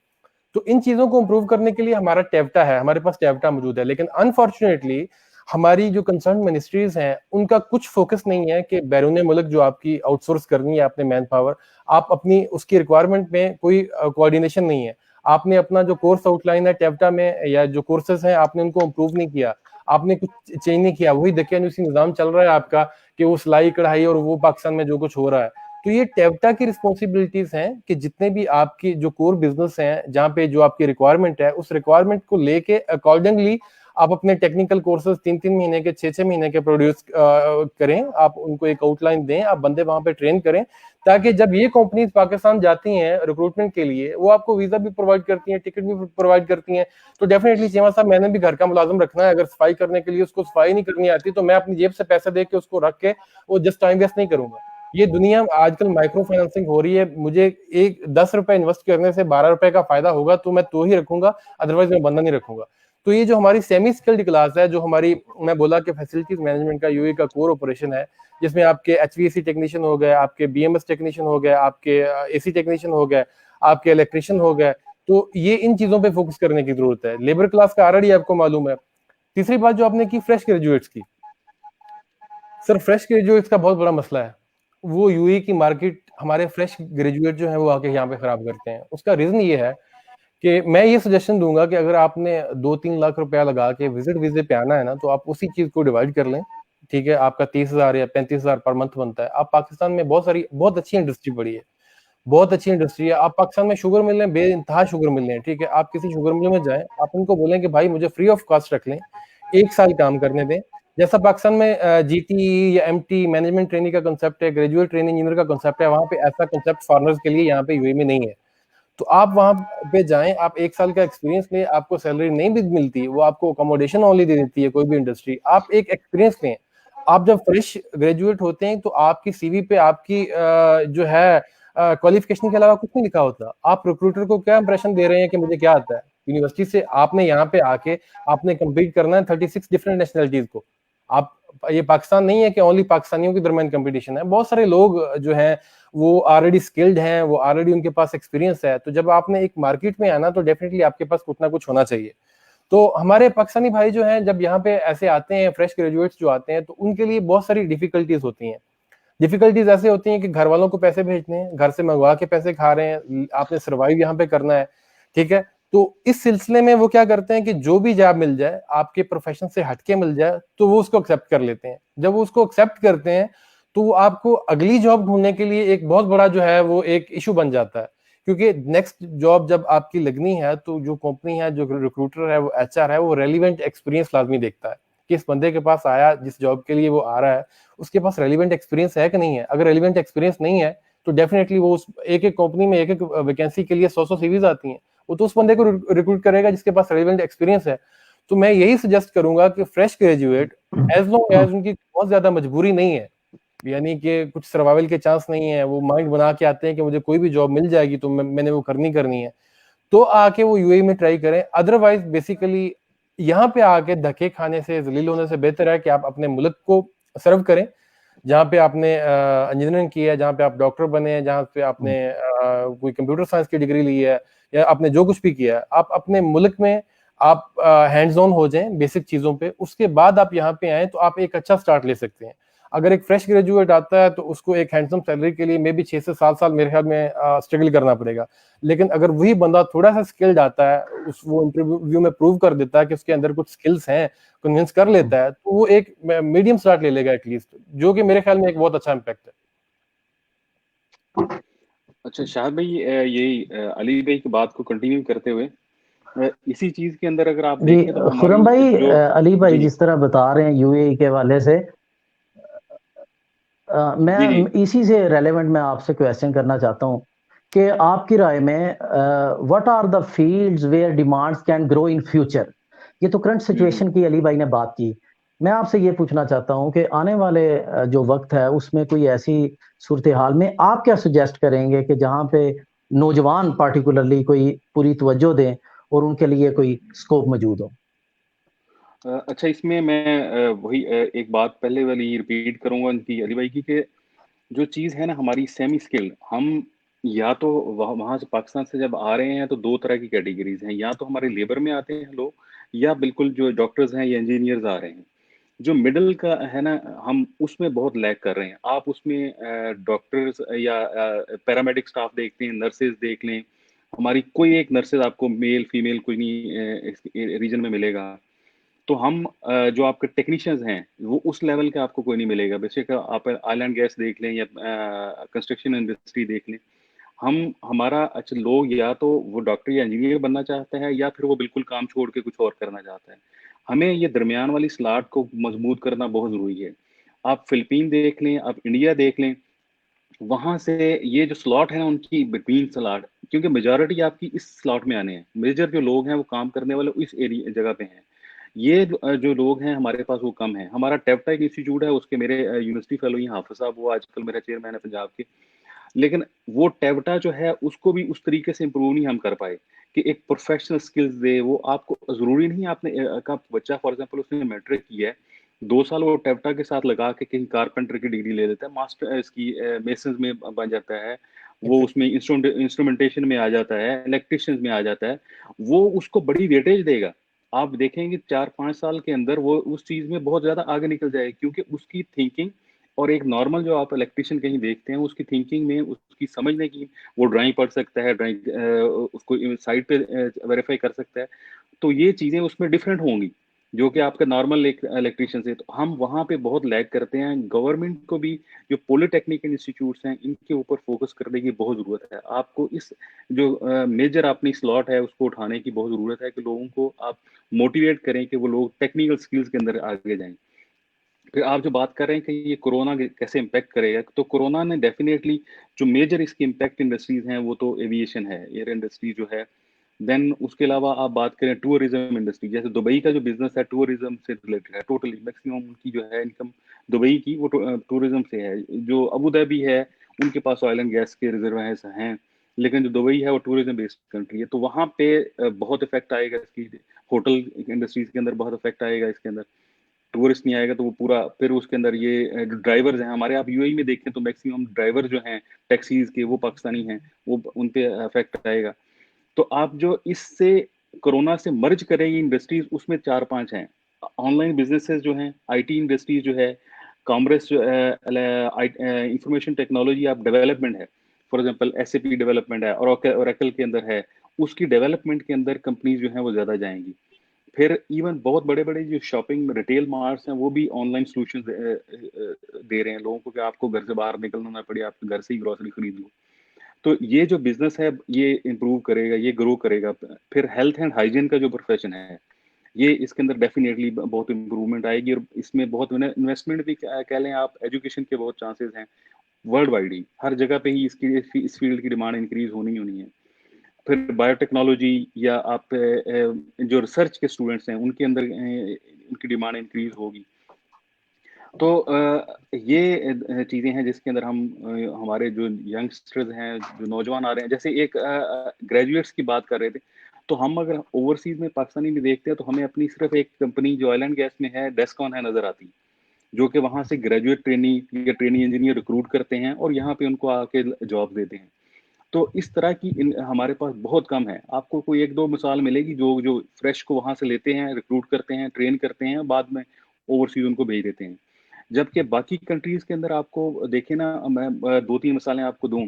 तो इन चीजों को इंप्रूव करने के लिए हमारा टेप्टा है, हमारे पास टेप्टा मौजूद है, लेकिन अनफॉर्चुनेटली हमारी जो कंसर्न मिनिस्ट्रीज हैं उनका कुछ फोकस नहीं है कि बैरून मुल्क जो आपकी आउटसोर्स करनी है आपने मैन पावर, आप अपनी उसकी रिक्वायरमेंट में कोई कोऑर्डिनेशन नहीं है। आपने अपना जो कोर्स आउटलाइन है टेप्टा में या जो कोर्सेज हैं आपने उनको इम्प्रूव नहीं किया, आपने कुछ चेंज नहीं किया, वही देखिए उसी निजाम चल रहा है आपका कि वो सिलाई कढ़ाई और वो पाकिस्तान में जो कुछ हो रहा है। तो ये टेप्टा की रिस्पॉन्सिबिलिटीज हैं कि जितने भी आपकी जो कोर बिजनेस हैं जहाँ पे जो आपकी रिक्वायरमेंट है उस रिक्वायरमेंट को लेके अकॉर्डिंगली आप अपने टेक्निकल कोर्सेज 3-3 महीने के 6-6 महीने के प्रोड्यूस करें, आप उनको एक आउटलाइन दें, आप बंदे वहां पे ट्रेन करें, ताकि जब ये कंपनीज पाकिस्तान जाती हैं रिक्रूटमेंट के लिए वो आपको वीजा भी प्रोवाइड करती हैं, टिकट भी प्रोवाइड करती हैं। तो डेफिनेटली चीमा साहब, मैंने भी घर का मुलाजिम रखना है, अगर सफाई करने के लिए उसको सफाई नहीं करनी आती तो मैं अपनी जेब से पैसे दे के उसको रख के वो जस्ट टाइम वेस्ट नहीं करूंगा। ये दुनिया आजकल माइक्रो फाइनेंसिंग हो रही है, मुझे एक 10 रुपए इन्वेस्ट करने से 12 रुपए का फायदा होगा तो मैं तो ही रखूंगा, अदरवाइज मैं बंदा नहीं रखूंगा। तो ये जो हमारी सेमी स्किल्ड क्लास है, जो हमारी, मैं बोला कि फैसिलिटीज मैनेजमेंट का यूए का कोर ऑपरेशन है, जिसमें आपके एचवीएसी टेक्नीशियन हो गए, आपके बीएमएस टेक्नीशियन हो गए, आपके एसी टेक्नीशियन हो गए, आपके इलेक्ट्रिशियन हो गए, तो ये इन चीजों पे फोकस करने की जरूरत है। लेबर क्लास का ऑलरेडी आपको मालूम है। तीसरी बात जो आपने की फ्रेश ग्रेजुएट्स की, सर फ्रेश ग्रेजुएट्स का बहुत बड़ा मसला है। वो यूए की मार्केट हमारे फ्रेश ग्रेजुएट जो है वो आके यहाँ पे खराब करते हैं। उसका रीजन ये है कि मैं ये सजेशन दूंगा कि अगर आपने 2-3 लाख रुपया लगा के विजिट वीजे पे आना है ना, तो आप उसी चीज को डिवाइड कर लें, ठीक है। आपका 30,000 या 35,000 पर मंथ बनता है। आप पाकिस्तान में बहुत अच्छी इंडस्ट्री पड़ी है, बहुत अच्छी इंडस्ट्री है। आप पाकिस्तान में शुगर मिल रहे हैं, बेइंतहा शुगर मिल रहे हैं, ठीक है। आप किसी शुगर मिल में जाएं, आप उनको बोलें कि भाई मुझे फ्री ऑफ कॉस्ट रख लें, 1 साल काम करने दें। जैसा पाकिस्तान में जीटी या एमटी मैनेजमेंट ट्रेनिंग का कंसेप्ट है, ग्रेजुएट ट्रेनिंग इंजीनियर का कंसेप्ट है, वहां पे ऐसा कंसेप्ट फॉरनर्स के लिए यहाँ पे यूए में नहीं है। तो आप वहां पे जाएं, आप 1 साल का एक्सपीरियंस लें, आपको सैलरी नहीं भी मिलती, वो आपको अकोमोडेशन ओनली दे देती है कोई भी इंडस्ट्री। आप एक एक्सपीरियंस लें। आप जब फ्रेश ग्रेजुएट होते हैं तो आपकी सीवी पे आपकी जो है क्वालिफिकेशन के अलावा कुछ नहीं लिखा होता। आप रिक्रूटर को क्या इंप्रेशन दे रहे हैं कि मुझे क्या आता है यूनिवर्सिटी से। आपने यहाँ पे आके आपने कम्पीट करना है 36 डिफरेंट नेशनलिटीज को। आप, ये पाकिस्तान नहीं है कि ओनली पाकिस्तानियों के दरमियान कंपटीशन है, बहुत सारे लोग जो हैं वो ऑलरेडी स्किल्ड हैं, वो ऑलरेडी उनके पास एक्सपीरियंस है। तो जब आपने एक मार्केट में आना तो डेफिनेटली आपके पास कुछ ना कुछ होना चाहिए। तो हमारे पाकिस्तानी भाई जो हैं जब यहाँ पे ऐसे आते हैं, फ्रेश ग्रेजुएट्स जो आते हैं, तो उनके लिए बहुत सारी डिफिकल्टीज होती हैं। डिफिकल्टीज ऐसे होती हैं कि घर वालों को पैसे भेजने हैं, घर से मंगवा के पैसे खा रहे हैं, आपने सर्वाइव यहाँ पे करना है, ठीक है। तो इस सिलसिले में वो क्या करते हैं कि जो भी जॉब मिल जाए, आपके प्रोफेशन से हटके मिल जाए, तो वो उसको एक्सेप्ट कर लेते हैं। जब वो उसको एक्सेप्ट करते हैं तो वो आपको अगली जॉब ढूंढने के लिए एक बहुत बड़ा जो है वो एक इशू बन जाता है। क्योंकि नेक्स्ट जॉब जब आपकी लगनी है तो जो कंपनी है, जो रिक्रूटर है, वो एचआर है, वो रेलिवेंट एक्सपीरियंस लाजमी देखता है कि इस बंदे के पास आया, जिस जॉब के लिए वो आ रहा है, उसके पास रेलिवेंट एक्सपीरियंस है कि नहीं है। अगर रेलिवेंट एक्सपीरियंस नहीं है तो डेफिनेटली वो एक एक कंपनी में एक एक वैकेंसी के लिए 100 सीवीज आती हैं, वो तो उस बंदे को रिक्रूट करेगा जिसके पास रेलिवेंट एक्सपीरियंस है। तो मैं यही सजेस्ट करूंगा कि fresh graduate, as long as उनकी बहुत ज्यादा मजबूरी नहीं है, यानी कि कुछ सर्वाइवल के चांस नहीं है, वो माइंड बना के आते हैं कि मुझे कोई भी जॉब मिल जाएगी तो मैंने वो करनी है, तो आके वो यूएई में ट्राई करें। अदरवाइज बेसिकली यहाँ पे आके धक्के खाने से, जलील होने से बेहतर है कि आप अपने मुल्क को सर्व करें, जहाँ पे आपने इंजीनियरिंग की है, जहाँ पे आप डॉक्टर बने हैं, जहाँ पे आपने कोई कंप्यूटर साइंस की डिग्री ली है, या आपने जो कुछ भी किया है, आप अपने मुल्क में आप हैंड्स ऑन हो जाएं बेसिक चीजों पे, उसके बाद आप यहाँ पे आए तो आप एक अच्छा स्टार्ट ले सकते हैं। अगर एक फ्रेश ग्रेजुएट आता है तो उसको एक हैंडसम सैलरी के लिए मे बी 6 से 7 साल मेरे ख्याल में स्ट्रगल करना पड़ेगा। लेकिन अगर वही बंदा थोड़ा सा स्किल्ड आता है, वो इंटरव्यू में प्रूव कर देता है कि उसके अंदर कुछ स्किल्स हैं, कन्विंस कर लेता है, तो वो एक मीडियम स्टार्ट ले लेगा एटलीस्ट, जो कि मेरे ख्याल में एक बहुत अच्छा इम्पैक्ट है। अच्छा शाहिद भाई, यही अली भाई की बात को कंटिन्यू करते हुए इसी चीज के अंदर अगर आप जी देखें तो खुरम हमारी भाई, जो अली भाई जी जिस तरह बता रहे हैं यूएई के हवाले से, मैं जी जी इसी से रेलेवेंट मैं आपसे क्वेश्चन करना चाहता हूँ कि आपकी राय में what are the fields where demands can grow in future. ये तो करंट सिचुएशन की अली भाई ने बात की। मैं आपसे ये पूछना चाहता हूँ कि आने वाले जो वक्त है उसमें कोई ऐसी सूरत हाल में आप क्या सुजेस्ट करेंगे कि जहाँ पे नौजवान पार्टिकुलरली कोई पूरी तवज्जो दें और उनके लिए कोई स्कोप मौजूद हो। अच्छा, इसमें मैं वही एक बात पहले वाली रिपीट करूंगा उनकी अली भाई की, कि जो चीज़ है ना हमारी सेमी स्किल, हम या तो वहाँ से पाकिस्तान से जब आ रहे हैं तो दो तरह की कैटेगरीज हैं, या तो हमारे लेबर में आते हैं लोग, या बिल्कुल जो डॉक्टर्स हैं या इंजीनियर्स आ रहे हैं। जो मिडल का है ना, हम उसमें बहुत लैग कर रहे हैं। आप उसमें डॉक्टर्स या पैरामेडिक स्टाफ देखते हैं, नर्सेज देख लें, हमारी कोई एक नर्सेज आपको मेल फीमेल कोई नहीं इस रीजन में मिलेगा। तो हम जो आपके टेक्नीशियंस हैं वो उस लेवल का आपको कोई नहीं मिलेगा। बेशक आप ऑयल एंड गैस देख लें या कंस्ट्रक्शन इंडस्ट्री देख लें, हम हमारा अच्छा लोग या तो वो डॉक्टर या इंजीनियर बनना चाहता है, या फिर वो बिल्कुल काम छोड़ के कुछ और करना चाहता है। हमें ये दरमियान वाली स्लॉट को मजबूत करना बहुत ज़रूरी है। आप फिलिपीन देख लें, आप इंडिया देख लें, वहाँ से ये जो स्लॉट है ना उनकी बिटवीन स्लॉट, क्योंकि मेजॉरिटी आपकी इस स्लॉट में आने हैं। मेजर जो लोग हैं वो काम करने वाले इस एरिया जगह पे हैं। ये जो लोग हैं हमारे पास वो कम है। हमारा टेप्टा एक इंस्टीट्यूट है, उसके मेरे यूनिवर्सिटी फेलो हैं हाफिज साहब, वो आजकल मेरा चेयरमैन है पंजाब के। लेकिन वो टेप्टा जो है उसको भी उस तरीके से इम्प्रूव नहीं हम कर पाए कि एक प्रोफेशनल स्किल्स दे। वो आपको ज़रूरी नहीं आपने का बच्चा फॉर एग्जांपल उसने मैट्रिक किया है, 2 साल वो टेप्टा के साथ लगा के कहीं कारपेंटर की डिग्री ले लेता है, मास्टर इसकी मेसन्स में बन जाता है, वो उसमें एग्जैक्टली। इंस्ट्रूमेंटेशन में आ जाता है, इलेक्ट्रिशियंस में आ जाता है, वो उसको बड़ी वेटेज देगा। आप देखेंगे 4-5 साल के अंदर वो उस चीज़ में बहुत ज़्यादा आगे निकल जाएगा, क्योंकि उसकी थिंकिंग और एक नॉर्मल जो आप इलेक्ट्रिशियन कहीं देखते हैं, उसकी थिंकिंग में, उसकी समझने की, वो ड्राइंग पढ़ सकता है, ड्राइंग उसको साइट पे वेरीफाई कर सकता है। तो ये चीज़ें उसमें डिफरेंट होंगी, जो कि आपका नॉर्मल एक इलेक्ट्रिशियन से। तो हम वहाँ पे बहुत लैग करते हैं। गवर्नमेंट को भी जो पॉलिटेक्निकल इंस्टीट्यूट्स हैं, इनके ऊपर फोकस करने की बहुत ज़रूरत है। आपको इस जो मेजर अपनी स्लॉट है, उसको उठाने की बहुत ज़रूरत है कि लोगों को आप मोटिवेट करें कि वो लोग टेक्निकल स्किल्स के अंदर आगे जाएँ। फिर आप जो बात कर रहे हैं कि ये कोरोना कैसे इम्पैक्ट करेगा, तो कोरोना ने डेफिनेटली जो मेजर इसकी इम्पैक्ट इंडस्ट्रीज हैं वो तो एविएशन है, एयर इंडस्ट्री जो है। देन उसके अलावा आप बात करें टूरिज्म इंडस्ट्री, जैसे दुबई का जो बिजनेस है टूरिज्म से रिलेटेड है, टोटली मैक्सिमम उनकी जो है इनकम दुबई की वो टूरिज्म से है। जो अबू धाबी है उनके पास ऑयल एंड गैस के रिजर्वायर्स हैं, लेकिन जो दुबई है वो टूरिज्म बेस्ड कंट्री है, तो वहाँ पे बहुत इफेक्ट आएगा इसकी। होटल इंडस्ट्रीज के अंदर बहुत इफेक्ट आएगा इसके अंदर। टूरिस्ट नहीं आएगा तो वो पूरा फिर उसके अंदर ये जो ड्राइवर्स हैं हमारे, आप यूएई में देखें तो मैक्सिमम ड्राइवर जो हैं टैक्सीज के वो पाकिस्तानी हैं, वो उन पे अफेक्ट आएगा। तो आप जो इससे कोरोना से मर्ज करेंगे इंडस्ट्रीज, उसमें 4-5 हैं। ऑनलाइन बिजनेसेस जो हैं, आईटी इंडस्ट्री जो है, कॉमर्स जो है, इंफॉर्मेशन टेक्नोलॉजी आप डेवलपमेंट है, फॉर एग्जांपल एसएपी डेवलपमेंट है और ओरेकल के अंदर है, उसकी डेवलपमेंट के अंदर कंपनीज जो हैं वो ज्यादा जाएंगी। फिर इवन बहुत बड़े-बड़े जो शॉपिंग रिटेल मार्ट्स हैं, वो भी ऑनलाइन सॉल्यूशंस दे रहे हैं लोगों को कि आपको घर से बाहर निकलना ना पड़े, आप घर से ही ग्रोसरी खरीद लो। तो ये जो बिज़नेस है, ये इम्प्रूव करेगा, ये ग्रो करेगा। फिर हेल्थ एंड हाइजीन का जो प्रोफ़ेशन है, ये इसके अंदर डेफ़िनिटली ब बहुत इम्प्रूवमेंट आएगी और इसमें बहुत इन्वेस्टमेंट भी कह लें आप, एजुकेशन के बहुत चांसेज़ हैं, वर्ल्ड वाइड ही। हर जगह पे ही इस फ़ील्ड की डिमांड इंक्रीज़ होनी ही होनी है। फिर बायोटेक्नोलॉजी या आप जो रिसर्च के स्टूडेंट्स हैं उनके अंदर उनकी डिमांड इंक्रीज होगी। तो ये चीज़ें हैं जिसके अंदर हम हमारे जो यंगस्टर्स हैं, जो नौजवान आ रहे हैं, जैसे एक ग्रेजुएट्स की बात कर रहे थे, तो हम अगर ओवरसीज में पाकिस्तानी में देखते हैं तो हमें अपनी सिर्फ एक कंपनी जो ऑयल एंड गैस में है, डेस्कॉन है, नजर आती, जो कि वहां से ग्रेजुएट ट्रेनी या ट्रेनी इंजीनियर रिक्रूट करते हैं और यहाँ पे उनको आके जॉब देते हैं। तो इस तरह की हमारे पास बहुत कम है। आपको कोई 1-2 मिसाल मिलेगी जो जो फ्रेश को वहाँ से लेते हैं, रिक्रूट करते हैं, ट्रेन करते हैं, बाद में ओवरसीज़ उनको भेज देते हैं। जबकि बाकी कंट्रीज़ के अंदर आपको देखें ना, मैं 2-3 मिसालें आपको दूँ।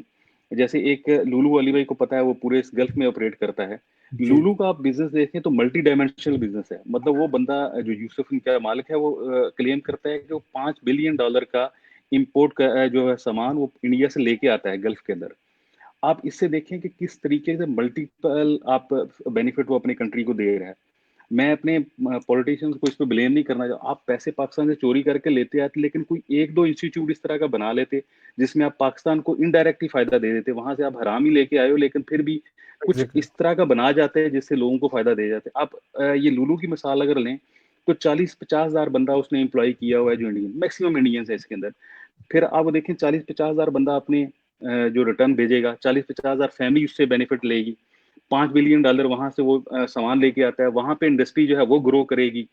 जैसे एक लुलु, अली भाई को पता है, वो पूरे इस गल्फ में ऑपरेट करता है। जी। लुलु का आप बिज़नेस देखें तो मल्टी डायमेंशनल बिज़नेस है। मतलब वो बंदा जो यूसुफ इनका मालिक है, वो क्लेम करता है कि वो $5 बिलियन का इम्पोर्ट का जो है सामान वो इंडिया से लेके आता है गल्फ के अंदर। आप इससे देखें कि किस तरीके से मल्टीपल आप बेनिफिट वो अपनी कंट्री को दे रहा है। मैं अपने पॉलिटिशियंस को इस पे ब्लेम नहीं करना चाहता। आप पैसे पाकिस्तान से चोरी करके लेते आते, लेकिन कोई 1-2 इंस्टीट्यूट इस तरह का बना लेते, जिसमें आप पाकिस्तान को इनडायरेक्टली फ़ायदा दे देते। वहाँ से आप हराम ही लेके आए हो, लेकिन फिर भी कुछ एग्जैक्टली। इस तरह का बना जाते हैं, जिससे लोगों को फ़ायदा दे जाते हैं। आप ये लुलु की मिसाल अगर लें, तो 40-50 हज़ार बंदा उसने एम्प्लॉय किया हुआ है, जो इंडियन मैक्सिमम इंडियंस है इसके अंदर। फिर आप वो देखें 40-50 हज़ार बंदा अपने जो रिटर्न भेजेगा, 40-50 हज़ार फैमिली उससे बेनिफिट लेगी। $5 बिलियन वहाँ से वो सामान लेके आता है, वहाँ पे इंडस्ट्री जो है वो ग्रो करेगी,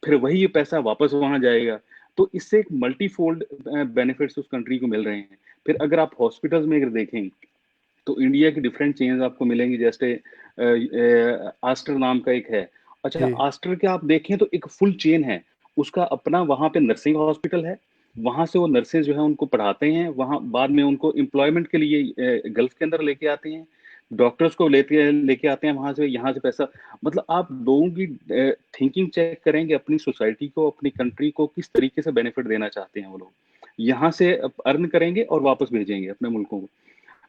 फिर वही ये पैसा वापस वहाँ जाएगा। तो इससे एक मल्टीफ़ोल्ड बेनिफिट्स उस कंट्री को मिल रहे हैं। फिर अगर आप हॉस्पिटल्स में अगर देखें, तो इंडिया की डिफरेंट चेन्स आपको मिलेंगी, जैसे आस्टर नाम का एक है। अच्छा, जी। आस्टर के आप देखें तो एक फुल चेन है, उसका अपना वहाँ पे नर्सिंग हॉस्पिटल है, वहाँ से वो नर्सेज जो है उनको पढ़ाते हैं, वहाँ बाद में उनको एम्प्लॉयमेंट के लिए गल्फ के अंदर लेके आते हैं, डॉक्टर्स को लेते लेके आते हैं वहाँ से, यहाँ से पैसा। मतलब आप लोगों की थिंकिंग चेक करेंगे, अपनी सोसाइटी को, अपनी कंट्री को किस तरीके से बेनिफिट देना चाहते हैं वो लोग। यहाँ से अर्न करेंगे और वापस भेजेंगे अपने मुल्कों को।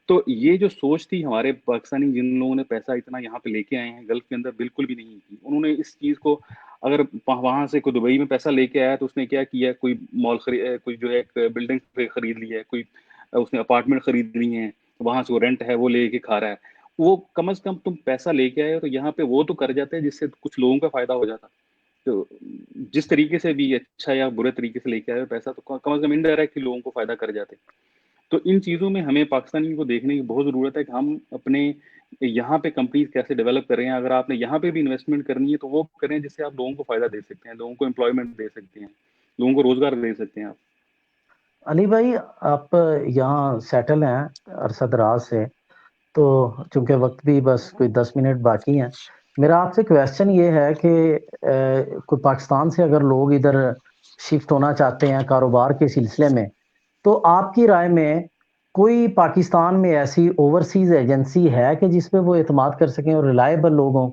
तो ये जो सोच थी हमारे पाकिस्तानी, जिन लोगों ने पैसा इतना यहाँ पे लेके आए हैं गल्फ के अंदर, बिल्कुल भी नहीं की उन्होंने इस चीज को। अगर वहां से कोई दुबई में पैसा लेके आया तो उसने क्या किया, कोई कोई जो है एक बिल्डिंग खरीद ली है, कोई उसने अपार्टमेंट खरीद ली है, वहां से वो रेंट है वो लेके खा रहा है। वो कम से कम तुम पैसा लेके आए हो तो यहाँ पे वो तो कर जाते हैं, जिससे कुछ लोगों का फायदा हो जाता। तो जिस तरीके से भी अच्छा या बुरे तरीके से लेके आए हो पैसा, तो कम से कम इनडायरेक्टली लोगों को फ़ायदा कर जाते। तो इन चीज़ों में हमें पाकिस्तानी को देखने की बहुत ज़रूरत है कि हम अपने यहाँ पे कंपनीज़ कैसे डेवलप कर रहे हैं। अगर आपने यहाँ पे भी इन्वेस्टमेंट करनी है, तो वो करें जिससे आप लोगों को फ़ायदा दे सकते हैं, लोगों को एम्प्लॉयमेंट दे सकते हैं, लोगों को रोज़गार दे सकते हैं आप। अली भाई, आप यहाँ सेटल हैं अरसा दराज से, तो चूंकि वक्त भी बस कोई 10 मिनट बाकी हैं, मेरा आपसे क्वेश्चन ये है कि कोई पाकिस्तान से अगर लोग इधर शिफ्ट होना चाहते हैं कारोबार के सिलसिले में, तो आपकी राय में कोई पाकिस्तान में ऐसी ओवरसीज एजेंसी है कि जिस पे वो एतमाद कर सकें और रिलायबल लोग हों?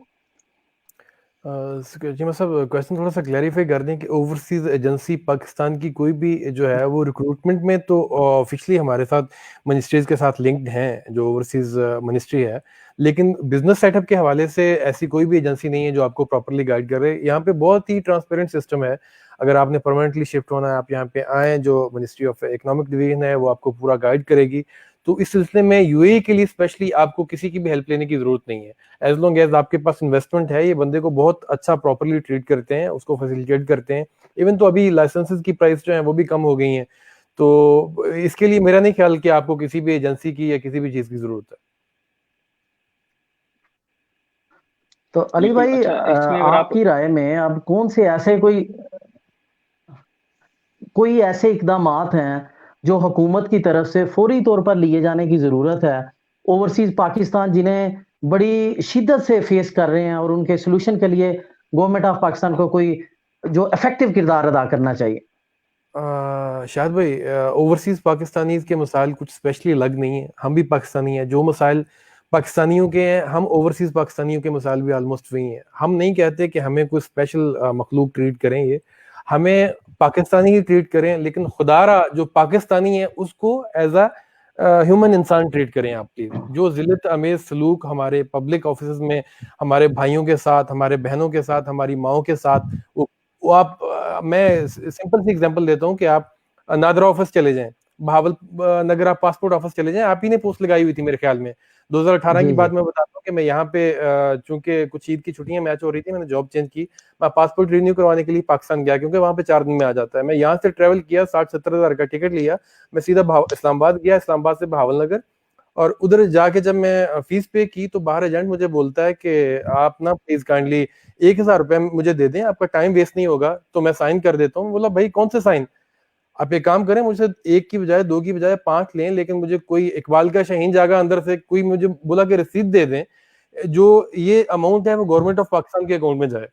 जी मैं सब क्वेश्चन थोड़ा सा क्लैरिफाई कर दें कि ओवरसीज एजेंसी पाकिस्तान की कोई भी जो है वो रिक्रूटमेंट में तो ऑफिशियली हमारे साथ मिनिस्ट्रीज के साथ लिंक्ड हैं, जो ओवरसीज मिनिस्ट्री है, लेकिन बिजनेस सेटअप के हवाले से ऐसी कोई भी एजेंसी नहीं है जो आपको प्रॉपरली गाइड कर रहे। यहाँ पे बहुत ही ट्रांसपेरेंट सिस्टम है। अगर आपने परमानेंटली शिफ्ट होना है, आप यहाँ पे आए, जो मिनिस्ट्री ऑफ इकोनॉमिक डिवीजन है वो आपको पूरा गाइड करेगी। तो इस सिलसिले में यूएई के लिए स्पेशली आपको किसी की भी हेल्प लेने की जरूरत नहीं है। एज लॉन्ग एज आपके पास इन्वेस्टमेंट है, ये बंदे को बहुत अच्छा प्रॉपरली ट्रीट करते हैं, उसको फैसिलिटेट करते हैं। इवन तो अभी लाइसेंसेस की प्राइस जो है वो भी कम हो गई हैं, तो इसके लिए मेरा नहीं ख्याल कि आपको किसी भी एजेंसी की या किसी भी चीज की जरूरत है। तो अली बिल्कुल। भाई, अच्छा, इसमें अगर आप आपकी राय में अब कौन से ऐसे कोई ऐसे इकदामात हैं जो हुकूमत की तरफ से फौरी तौर पर लिए जाने की ज़रूरत है ओवरसीज़ पाकिस्तान, जिन्हें बड़ी शिद्दत से फेस कर रहे हैं, और उनके सोल्यूशन के लिए गवर्नमेंट ऑफ पाकिस्तान को कोई जो इफेक्टिव किरदार अदा करना चाहिए? शायद भाई, ओवरसीज पाकिस्तानीज के मसाइल कुछ स्पेशली अलग नहीं है। हम भी पाकिस्तानी हैं, जो मसाइल पाकिस्तानियों के हैं हम ओवरसीज पाकिस्तानियों के मसाइल भी ऑलमोस्ट वही हैं। हम नहीं कहते कि हमें कोई स्पेशल मखलूक ट्रीट करें, ये हमें पाकिस्तानी ही ट्रीट करें, लेकिन खुदारा जो पाकिस्तानी है उसको एज अ ह्यूमन इंसान ट्रीट करें। आप प्लीज, जो जिल्लत अमेज सलूक हमारे पब्लिक ऑफिस में हमारे भाइयों के साथ, हमारे बहनों के साथ, हमारी माओ के साथ, वो आप मैं सिंपल सी एग्जांपल देता हूँ कि आप नादरा ऑफिस चले जाएं, भावल नगर आप पासपोर्ट ऑफिस चले जाएं, आप ही ने पोस्ट लगाई हुई थी मेरे ख्याल में 2018 की जी जी। बात मैं बताता हूँ कि मैं यहाँ पे चूंकि कुछ ईद की छुट्टियां मैच हो रही थी, मैंने जॉब चेंज की, मैं पासपोर्ट रिन्यू करवाने के लिए पाकिस्तान गया, क्योंकि वहां पे 4 दिन में आ जाता है। मैं यहाँ से ट्रेवल किया, 60-70 हजार का टिकट लिया, मैं सीधा इस्लामाबाद गया, इस्लामाबाद से भावल नगर, और उधर जाके जब मैं फीस पे की तो बाहर एजेंट मुझे बोलता है कि आप ना प्लीज काइंडली 1,000 रुपए मुझे दे दें, आपका टाइम वेस्ट नहीं होगा, तो मैं साइन कर देता हूँ। बोला भाई कौन से साइन, आप एक काम करें, मुझे 1 की बजाय 2 की बजाय 5 लें, लेकिन मुझे कोई इकबाल का शाहीन जागा अंदर से कोई मुझे बोला कि रसीद दे दें, जो ये अमाउंट है वो गवर्नमेंट ऑफ पाकिस्तान के अकाउंट में जाए।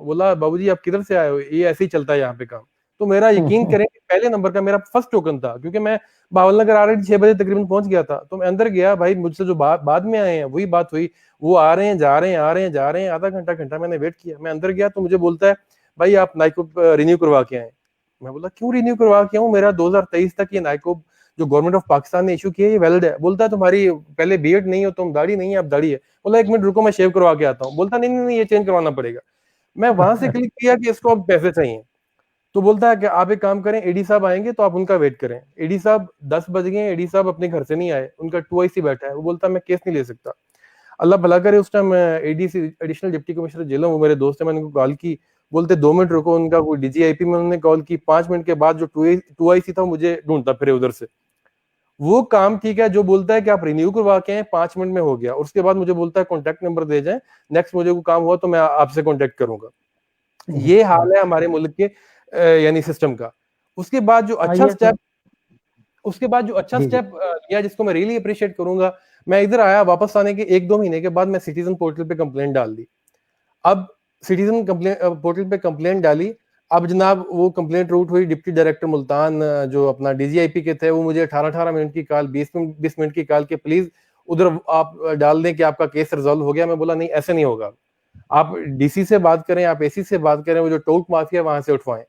बोला बाबूजी आप किधर से आए हो, ये ऐसे ही चलता है यहाँ पे काम। तो मेरा यकीन करें कि पहले नंबर का मेरा फर्स्ट टोकन था, क्योंकि मैं भावल नगर ऑलरेडी 6 बजे तकरीबन पहुंच गया था। तो मैं अंदर गया, भाई मुझसे जो बाद में आए हैं वही बात हुई, वो आ रहे हैं जा रहे हैं, आ रहे हैं जा रहे हैं, आधा घंटा मैंने वेट किया। मैं अंदर गया तो मुझे बोलता है भाई आप नाइको रिन्यू करवा के आए। मैं बोला क्यों रिन्यू करवा के आऊं, मेरा 2023 तक ये नाइको जो गवर्नमेंट ऑफ पाकिस्तान ने इशू किया ये वैलिड है। बोलता है तुम्हारी पहले बीएड नहीं हो, तुम दाढ़ी नहीं है, अब दाढ़ी है। बोला 1 मिनट रुको मैं शेव करवा के आता हूँ। बोलता नहीं ये चेंज करवाना पड़ेगा। मैं वहां से क्लिक किया कि इसको अब पैसे चाहिए, तो बोलता है कि आप एक काम करें, एडी साहब आएंगे तो आप उनका वेट करें। एडी साहब 10 बज गए, एडी साहब अपने घर से नहीं आए, उनका 2IC बैठा है। वो बोलता है मैं केस नहीं ले सकता। अल्लाह भला करे, उस time ADC additional deputy commissioner jail, वो मेरे दोस्त है, मैंने उनको कॉल की, बोलते 2 मिनट रुको, उनका कोई डीजीआईपी में उन्होंने कॉल की। 5 मिनट के बाद जो 2IC था मुझे ढूंढता फिरे उधर से। वो काम ठीक है, जो बोलता है कि आप रिन्यू करवा के हैं, 5 मिनट में हो गया, और उसके बाद मुझे बोलता है कॉन्टेक्ट नंबर दे जाए, नेक्स्ट मुझे को काम हुआ तो मैं आपसे कॉन्टेक्ट करूंगा। ये हाल है हमारे मुल्क के यानी सिस्टम का। उसके बाद जो अच्छा स्टेप जी जी। लिया, जिसको मैं रियली अप्रिशिएट करूंगा, मैं इधर आया, वापस आने के 1-2 महीने के बाद मैं सिटीजन पोर्टल पे कंप्लेंट डाल दी। अब सिटीजन पोर्टल पे कंप्लेंट डाली, अब जनाब वो कंप्लेंट रूट हुई डिप्टी डायरेक्टर मुल्तान, जो अपना डीजीआईपी के थे, वो मुझे 18 मिनट की कॉल, 20 मिनट की कॉल के प्लीज उधर आप डाल दें कि आपका केस रिजॉल्व हो गया। मैं बोला नहीं ऐसे नहीं होगा, आप डीसी से बात करें, आप एसी से बात करें, वो जो टोक माफिया वहां से उठवाएं।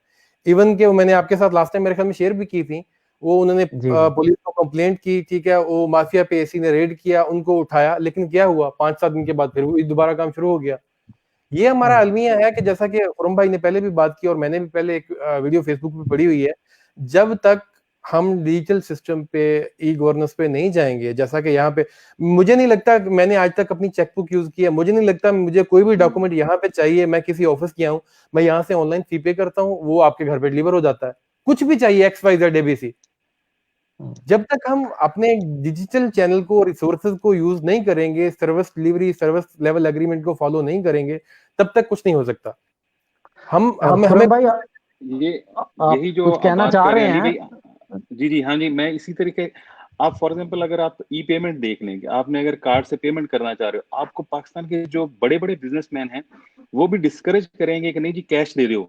इवन के मैंने आपके साथ लास्ट टाइम मेरे ख्याल में शेयर भी की थी, वो उन्होंने जी जी। पुलिस को कंप्लेंट की, ठीक है, वो माफिया पे एसी ने रेड किया, उनको उठाया, लेकिन क्या हुआ 5-7 दिन के बाद फिर वो दोबारा काम शुरू हो गया। ये हमारा अलमिया है कि जैसा कि खुरम भाई ने पहले भी बात की और मैंने भी पहले एक वीडियो फेसबुक पे पड़ी हुई है, जब तक हम डिजिटल सिस्टम पे, ई गवर्नेंस पे नहीं जाएंगे, जैसा कि यहाँ पे मुझे नहीं लगता कि मैंने आज तक अपनी चेकबुक यूज किया, मुझे नहीं लगता मुझे कोई भी डॉक्यूमेंट यहाँ पे चाहिए, मैं किसी ऑफिस गया हूँ, मैं यहाँ से ऑनलाइन फी पे करता हूँ, वो आपके घर पे डिलीवर हो जाता है। कुछ भी चाहिए XYZ ABC, जब तक हम अपने डिजिटल चैनल को, रिसोर्सेज को यूज नहीं करेंगे, service delivery, service level agreement को फॉलो नहीं करेंगे, तब तक कुछ नहीं हो सकता। हम हमें खुरम भाई ये आप यही जो कुछ आप कहना बात चाह कर रहे रहे हैं अली हैं? भाई, जी जी हाँ जी, मैं इसी तरीके, आप फॉर एग्जांपल अगर आप ई पेमेंट देख लेंगे, आपने अगर कार्ड से पेमेंट करना चाह रहे हो, आपको पाकिस्तान के जो बड़े बड़े बिजनेसमैन हैं वो भी डिस्करेज करेंगे कि नहीं जी कैश दे दो।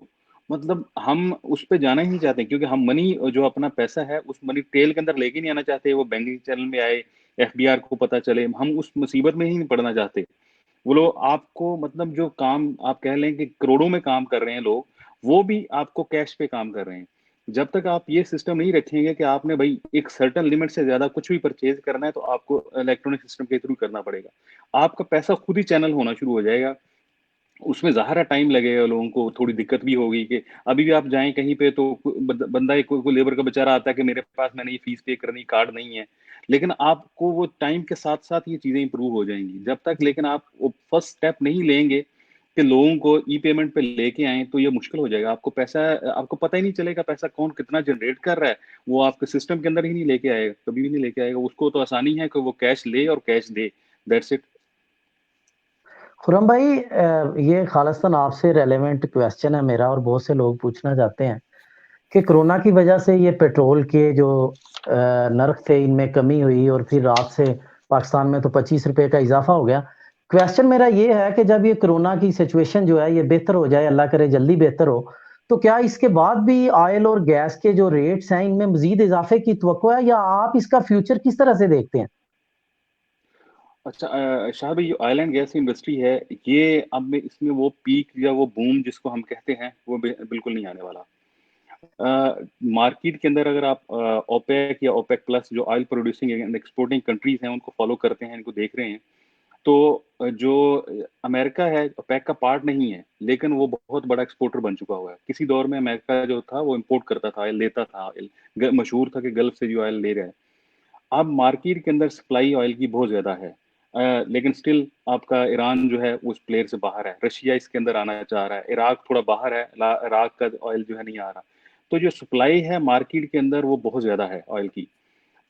मतलब हम उस पे जाना ही नहीं चाहते, क्योंकि हम मनी, जो अपना पैसा है उस मनी टेल के अंदर लेके नहीं आना चाहते, वो बैंकिंग चैनल में आए, FDR को पता चले, हम उस मुसीबत में ही नहीं पड़ना चाहते। वो लोग आपको, मतलब जो काम आप कह लें कि करोड़ों में काम कर रहे हैं लोग, वो भी आपको कैश पे काम कर रहे हैं। जब तक आप ये सिस्टम नहीं रखेंगे कि आपने भाई एक सर्टन लिमिट से ज्यादा कुछ भी परचेज करना है तो आपको इलेक्ट्रॉनिक सिस्टम के थ्रू करना पड़ेगा, आपका पैसा खुद ही चैनल होना शुरू हो जाएगा। उसमें ज़ाहिर है टाइम लगेगा, लोगों को थोड़ी दिक्कत भी होगी कि अभी भी आप जाएँ कहीं पे तो बंदा एक कोई लेबर का बेचारा आता है कि मेरे पास, मैंने ये फीस पे करनी, कार्ड नहीं है। लेकिन आपको वो टाइम के साथ-साथ ये चीज़ें इंप्रूव हो जाएँगी। जब तक लेकिन आप वो फर्स्ट स्टेप नहीं लेंगे कि लोगों को ई-पेमेंट पे लेके आएँ, तो ये मुश्किल हो जाएगा। आपको पैसा, आपको पता ही नहीं चलेगा पैसा कौन कितना जनरेट कर रहा है, वो आपके सिस्टम के अंदर ही नहीं लेके आएगा, कभी भी नहीं लेके आएगा। उसको तो आसानी है कि वो कैश ले और cash they, that's it. Khurram भाई ये खालिस्तान आपसे रेलेवेंट क्वेश्चन है मेरा, और बहुत से लोग पूछना चाहते हैं कि कोरोना की वजह से ये पेट्रोल के जो नर्ख थे इनमें कमी हुई, और फिर रात से पाकिस्तान में तो 25 रुपए का इजाफा हो गया। क्वेश्चन मेरा ये है कि जब ये कोरोना की सिचुएशन जो है ये बेहतर हो जाए, अल्लाह करे जल्दी बेहतर हो, तो क्या इसके बाद भी ऑयल और गैस के जो रेट्स हैं इनमें मजीद इजाफे की तवक्को है, या आप इसका फ्यूचर किस तरह से देखते हैं? अच्छा, शाह भाई, जो ऑयल एंड गैस इंडस्ट्री है, ये अब में इसमें वो पीक या वो बूम जिसको हम कहते हैं, वो बिल्कुल नहीं आने वाला। मार्केट के अंदर अगर आप ओपेक या ओपेक प्लस, जो oil producing and exporting countries हैं, उनको फॉलो करते हैं, इनको देख रहे हैं, तो जो अमेरिका है ओपेक का पार्ट नहीं है, लेकिन वो बहुत बड़ा एक्सपोर्टर बन चुका हुआ है। किसी दौर में अमेरिका जो था वो इंपोर्ट करता था ऑयल, लेता था ऑयल, मशहूर था कि गल्फ से जो ऑयल ले रहा है। अब मार्केट के अंदर सप्लाई ऑयल की बहुत ज़्यादा है, लेकिन स्टिल आपका ईरान जो है उस प्लेयर से बाहर है, रशिया इसके अंदर आना चाह रहा है, इराक थोड़ा बाहर है, इराक का ऑयल जो है नहीं आ रहा। तो जो सप्लाई है मार्केट के अंदर वो बहुत ज़्यादा है ऑयल की।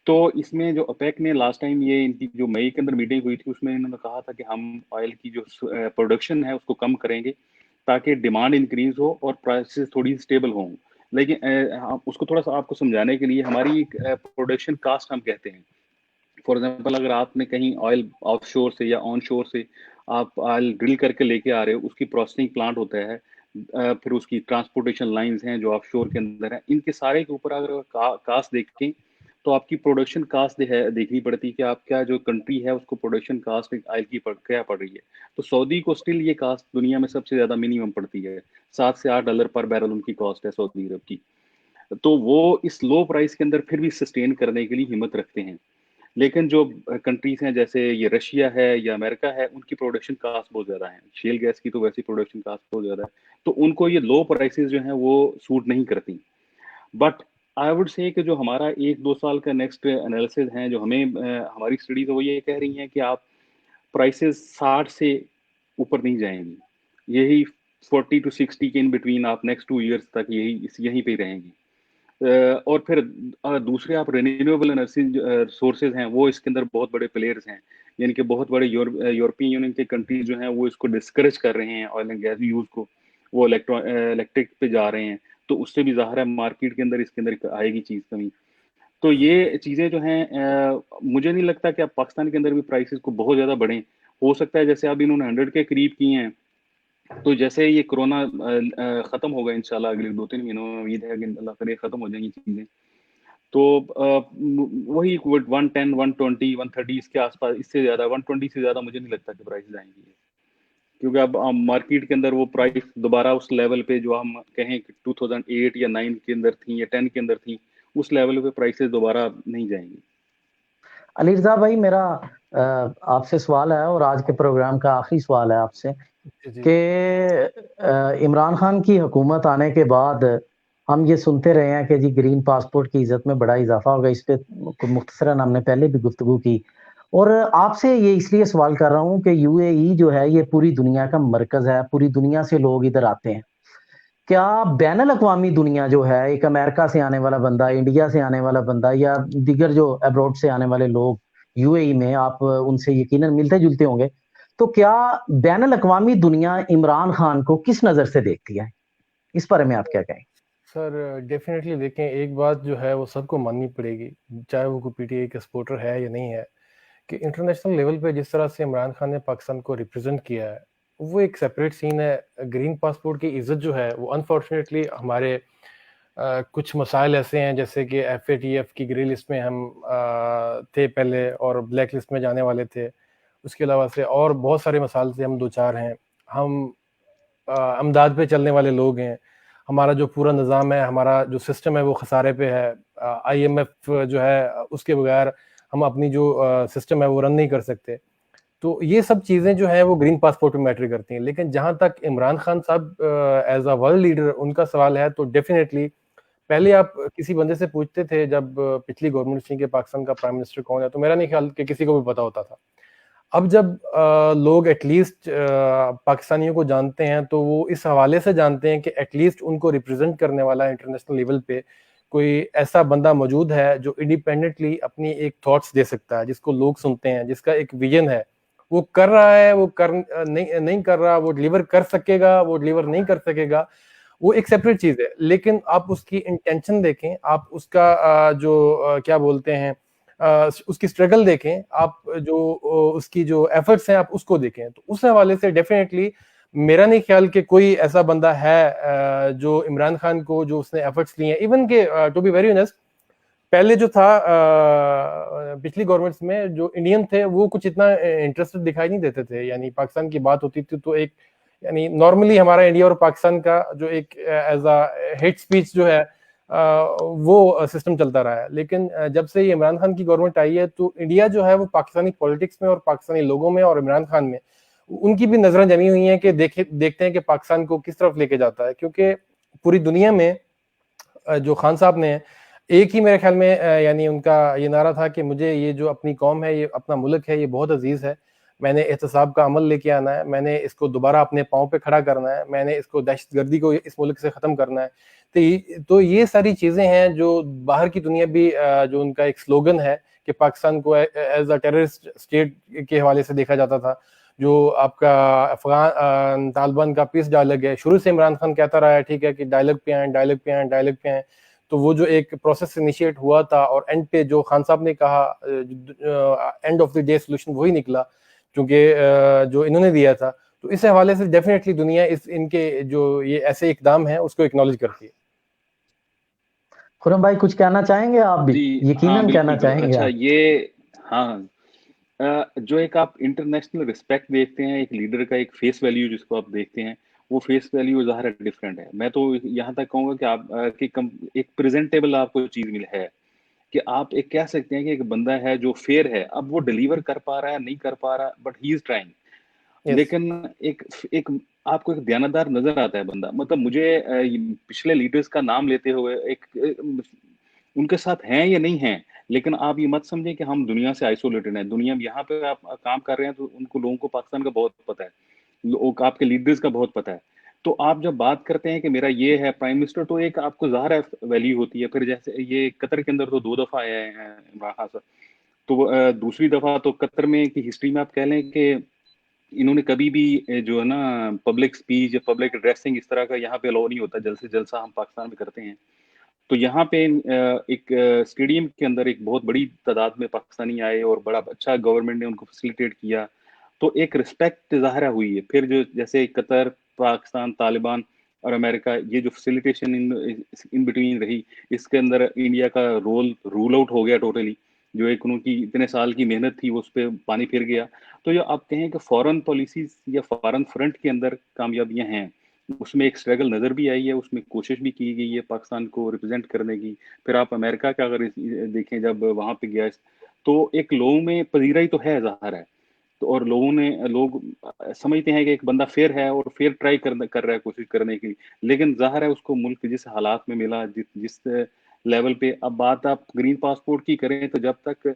तो इसमें जो ओपेक ने लास्ट टाइम, ये इनकी जो मई के अंदर मीटिंग हुई थी, उसमें इन्होंने कहा था कि हम ऑयल की जो प्रोडक्शन है उसको कम करेंगे ताकि डिमांड इंक्रीज हो और प्राइसेस थोड़ी स्टेबल हों। लेकिन उसको थोड़ा सा आपको समझाने के लिए, हमारी प्रोडक्शन कास्ट हम कहते हैं। फॉर एग्जांपल अगर आपने कहीं ऑयल ऑफशोर से या ऑन शोर से आप ऑयल ड्रिल करके लेके आ रहे हो, उसकी प्रोसेसिंग प्लांट होता है, फिर उसकी ट्रांसपोर्टेशन लाइंस हैं जो ऑफशोर के अंदर है, इनके सारे के ऊपर अगर कास्ट देखें तो आपकी प्रोडक्शन कास्ट देखनी पड़ती है कि आपका जो कंट्री है उसको प्रोडक्शन कास्ट ऑयल की क्या पड़ रही है। तो सऊदी को स्टिल ये कास्ट दुनिया में सबसे ज्यादा मिनिमम पड़ती है, $7 से $8 पर बैरल उनकी कॉस्ट है सऊदी अरब की। तो वो इस लो प्राइस के अंदर फिर भी सस्टेन करने के लिए हिम्मत रखते हैं। लेकिन जो कंट्रीज हैं जैसे ये रशिया है या अमेरिका है, उनकी प्रोडक्शन कास्ट बहुत ज़्यादा है, शेल गैस की तो वैसी प्रोडक्शन कास्ट बहुत ज़्यादा है, तो उनको ये लो प्राइसेस जो हैं वो सूट नहीं करती। बट आई वुड से कि जो हमारा 1-2 साल का नेक्स्ट एनालिसिस है, जो हमें हमारी स्टडी तो वो ये कह रही हैं कि आप प्राइसेस 60 से ऊपर नहीं जाएंगी, यही 40 to 60 के इन बिटवीन आप नेक्स्ट 2 ईयर्स तक यहीं पे रहेंगी। और फिर दूसरे आप रिन्यूएबल एनर्जी सोर्सेज हैं, वो इसके अंदर बहुत बड़े प्लेयर्स हैं, यानी कि बहुत बड़े यूरोपियन यूनियन के कंट्रीज जो हैं वो इसको डिस्करेज कर रहे हैं ऑयल एंड गैस यूज को, वो इलेक्ट्रिक पे जा रहे हैं, तो उससे भी ज़ाहिर है मार्केट के अंदर इसके अंदर आएगी चीज़ कमी। तो ये चीज़ें जो हैं, मुझे नहीं लगता कि अब पाकिस्तान के अंदर भी प्राइसेस को बहुत ज़्यादा बढ़ें। हो सकता है जैसे अब इन्होंने 100 के करीब किए हैं, तो जैसे ये कोरोना खत्म होगा इंशाल्लाह अगले 2-3 महीनों में, उम्मीद है कि अल्लाह करे खत्म हो जाएंगी चीजें, तो वही 110, 120, 130 इसके आसपास, इससे ज्यादा 120 से ज्यादा मुझे नहीं लगता कि प्राइस आएंगी, क्योंकि अब मार्केट के अंदर वो प्राइस दोबारा उस लेवल पे जो हम कहें कि 2008 या 9 के अंदर थी या 10 के अंदर थी, उस लेवल पे प्राइसेस दोबारा नहीं जाएंगी। अली रज़ा भाई, मेरा आपसे सवाल है, और आज के प्रोग्राम का आखिरी सवाल है आपसे, जी, जी। कि इमरान खान की हुकूमत आने के बाद हम ये सुनते रहे हैं कि जी ग्रीन पासपोर्ट की इज़्ज़त में बड़ा इज़ाफ़ा होगा, इस पे मुख्तसरन हमने पहले भी गुफ्तगू की। और आपसे ये इसलिए सवाल कर रहा हूँ कि यूएई जो है ये पूरी दुनिया का मरकज़ है, पूरी दुनिया से लोग इधर आते हैं। क्या बैनुल-अक़वामी दुनिया जो है, एक अमेरिका से आने वाला बंदा, इंडिया से आने वाला बंदा या दीगर जो अब्रॉड से आने वाले लोग यूएई में आप उनसे यकीनन मिलते-जुलते होंगे। तो क्या बैनुल-अक़वामी दुनिया इमरान खान को किस नज़र से देखती है? इस बारे में आप क्या कहेंगे? सर डेफिनेटली देखें, एक बात जो है वो सबको माननी पड़ेगी, चाहे वो कोई पीटीआई का सपोर्टर है या नहीं है, कि इंटरनेशनल लेवल पे जिस तरह से इमरान खान ने पाकिस्तान को रिप्रेजेंट किया है, वो एक सेपरेट सीन है। ग्रीन पासपोर्ट की इज्जत जो है वो अनफॉर्चुनेटली हमारे कुछ मसाइल ऐसे हैं, जैसे कि एफएटीएफ की ग्रे लिस्ट में हम थे पहले और ब्लैक लिस्ट में जाने वाले थे। उसके अलावा से और बहुत सारे मसाइल से हम दो चार हैं। हम अमदाद पे चलने वाले लोग हैं। हमारा जो पूरा निज़ाम है, हमारा जो सिस्टम है वो खसारे पे है। आईएमएफ जो है उसके बगैर हम अपनी जो सिस्टम है वो रन नहीं कर सकते। तो ये सब चीज़ें जो हैं वो ग्रीन पासपोर्ट में मैटर करती हैं। लेकिन जहाँ तक इमरान खान साहब एज़ अ वर्ल्ड लीडर उनका सवाल है, तो डेफ़िनेटली पहले आप किसी बंदे से पूछते थे जब पिछली गवर्नमेंट थी कि पाकिस्तान का प्राइम मिनिस्टर कौन है, तो मेरा नहीं ख्याल कि किसी को भी पता होता था। अब जब लोग एटलीस्ट पाकिस्तानियों को जानते हैं, तो वो इस हवाले से जानते हैं कि एटलीस्ट उनको रिप्रेजेंट करने वाला इंटरनेशनल लेवल पे कोई ऐसा बंदा मौजूद है जो इंडिपेंडेंटली अपनी एक थॉट्स दे सकता है, जिसको लोग सुनते हैं, जिसका एक विजन है। वो कर रहा है, वो नहीं कर रहा, वो डिलीवर कर सकेगा, वो डिलीवर नहीं कर सकेगा, वो एक सेपरेट चीज है। लेकिन आप उसकी इंटेंशन देखें, आप उसका क्या बोलते हैं, उसकी स्ट्रगल देखें, आप जो उसकी जो एफर्ट्स हैं आप उसको देखें, तो उस हवाले से डेफिनेटली मेरा नहीं ख्याल कि कोई ऐसा बंदा है जो इमरान खान को जो उसने एफर्ट्स लिए हैं, इवन के टू बी वेरी ऑनेस्ट, पहले जो था पिछली गवर्नमेंट्स में जो इंडियन थे वो कुछ इतना इंटरेस्टेड दिखाई नहीं देते थे। यानी पाकिस्तान की बात होती थी तो एक यानी नॉर्मली हमारा इंडिया और पाकिस्तान का जो एक एज अ हेट स्पीच जो है वो सिस्टम चलता रहा है। लेकिन जब से ये इमरान खान की गवर्नमेंट आई है, तो इंडिया जो है वो पाकिस्तानी पॉलिटिक्स में और पाकिस्तानी लोगों में और इमरान खान में उनकी भी नजरें जमी हुई हैं कि देखते हैं कि पाकिस्तान को किस तरफ लेके जाता है। क्योंकि पूरी दुनिया में जो खान साहब ने एक ही मेरे ख्याल में यानी उनका ये नारा था कि मुझे ये जो अपनी कौम है, ये अपना मुल्क है, ये बहुत अजीज है। मैंने एहतसाब का अमल लेके आना है, मैंने इसको दोबारा अपने पाँव पे खड़ा करना है, मैंने इसको दहशतगर्दी को इस मुल्क से ख़त्म करना है। तो ये सारी चीज़ें हैं जो बाहर की दुनिया भी जो उनका एक स्लोगन है कि पाकिस्तान को एज अ टेररिस्ट स्टेट के हवाले से देखा जाता था। जो आपका अफगान तालिबान का पीस डायलॉग है, शुरू से इमरान खान कहता रहा है, ठीक है, कि डायलॉग पे आए, डायलॉग पे आए, डायलॉग पे आए। तो वो जो एक प्रोसेस इनिशिएट हुआ था और एंड पे जो खान साहब ने कहा end of the day solution वही निकला, क्योंकि जो इन्होंने दिया था। तो इस हवाले से डेफिनेटली दुनिया इनके जो ये ऐसे इकदाम है उसको एक्नॉलेज करती है। खुरम भाई कुछ कहना चाहेंगे आप भी? जी, हाँ, यकीनन कहना बिल्कुल। चाहेंगे अच्छा, आप। ये हाँ, जो एक आप इंटरनेशनल रिस्पेक्ट देखते हैं, एक लीडर का एक फेस वैल्यू जिसको आप देखते हैं, वो फेस वैल्यू ज़ाहिर है डिफरेंट है। मैं तो यहाँ तक कहूँगा कि आप एक प्रेज़ेंटेबल आपको चीज़ मिल है, कि आप एक कह सकते हैं कि एक बंदा है जो फेयर है। अब वो डिलीवर कर पा रहा है, नहीं कर पा रहा, but he is trying. Yes. लेकिन एक एक आपको एक दयानतदार नज़र आता है बंदा। मतलब मुझे पिछले लीडर्स का नाम लेते हुए उनके साथ हैं या नहीं हैं, लेकिन आप ये मत समझें कि हम दुनिया से आइसोलेटेड हैं। दुनिया में यहाँ पे आप काम कर रहे हैं, तो उनको लोगों को पाकिस्तान का बहुत पता है। लोग आपके लीडर्स का बहुत पता है। तो आप जब बात करते हैं कि मेरा ये है प्राइम मिनिस्टर, तो एक आपको ज़ाहिर है वैल्यू होती है। फिर जैसे ये कतर के अंदर तो 2 दफ़ा आए हैं इमरान खान साहब। तो दूसरी दफ़ा तो कतर में की हिस्ट्री में आप कह लें कि इन्होंने कभी भी जो है ना पब्लिक स्पीच या पब्लिक एड्रेसिंग इस तरह का यहाँ पे अलाउ नहीं होता। जल्द से जलसा हम पाकिस्तान में करते हैं। तो यहाँ पे एक स्टेडियम के अंदर एक बहुत बड़ी तादाद में पाकिस्तानी आए और बड़ा अच्छा गवर्नमेंट ने उनको फैसिलिटेट किया। तो एक रिस्पेक्ट ज़ाहिर हुई है। फिर जो जैसे कतर, पाकिस्तान, तालिबान और अमेरिका, ये जो फैसिलिटेशन इन बिटवीन रही, इसके अंदर इंडिया का रूल आउट हो गया टोटली। जो एक उनकी इतने साल की मेहनत थी, वो उस पे पानी फिर गया। तो जो आप कहें कि फॉरेन पॉलिसीज़ या फॉरेन फ्रंट के अंदर कामयाबियाँ हैं, उसमें एक स्ट्रगल नज़र भी आई है, उसमें कोशिश भी की गई है पाकिस्तान को रिप्रेज़ेंट करने की। फिर आप अमेरिका का अगर देखें, जब वहाँ पे गया, तो एक लोगों में पज़ीराई तो है, ज़ाहिर है। तो और लोग समझते हैं कि एक बंदा फेयर है और फेयर ट्राई कर रहा है कोशिश करने की, लेकिन ज़ाहिर है उसको मुल्क जिस हालात में मिला, जिस लेवल पे, अब बात आप ग्रीन पासपोर्ट की करें तो जब तक,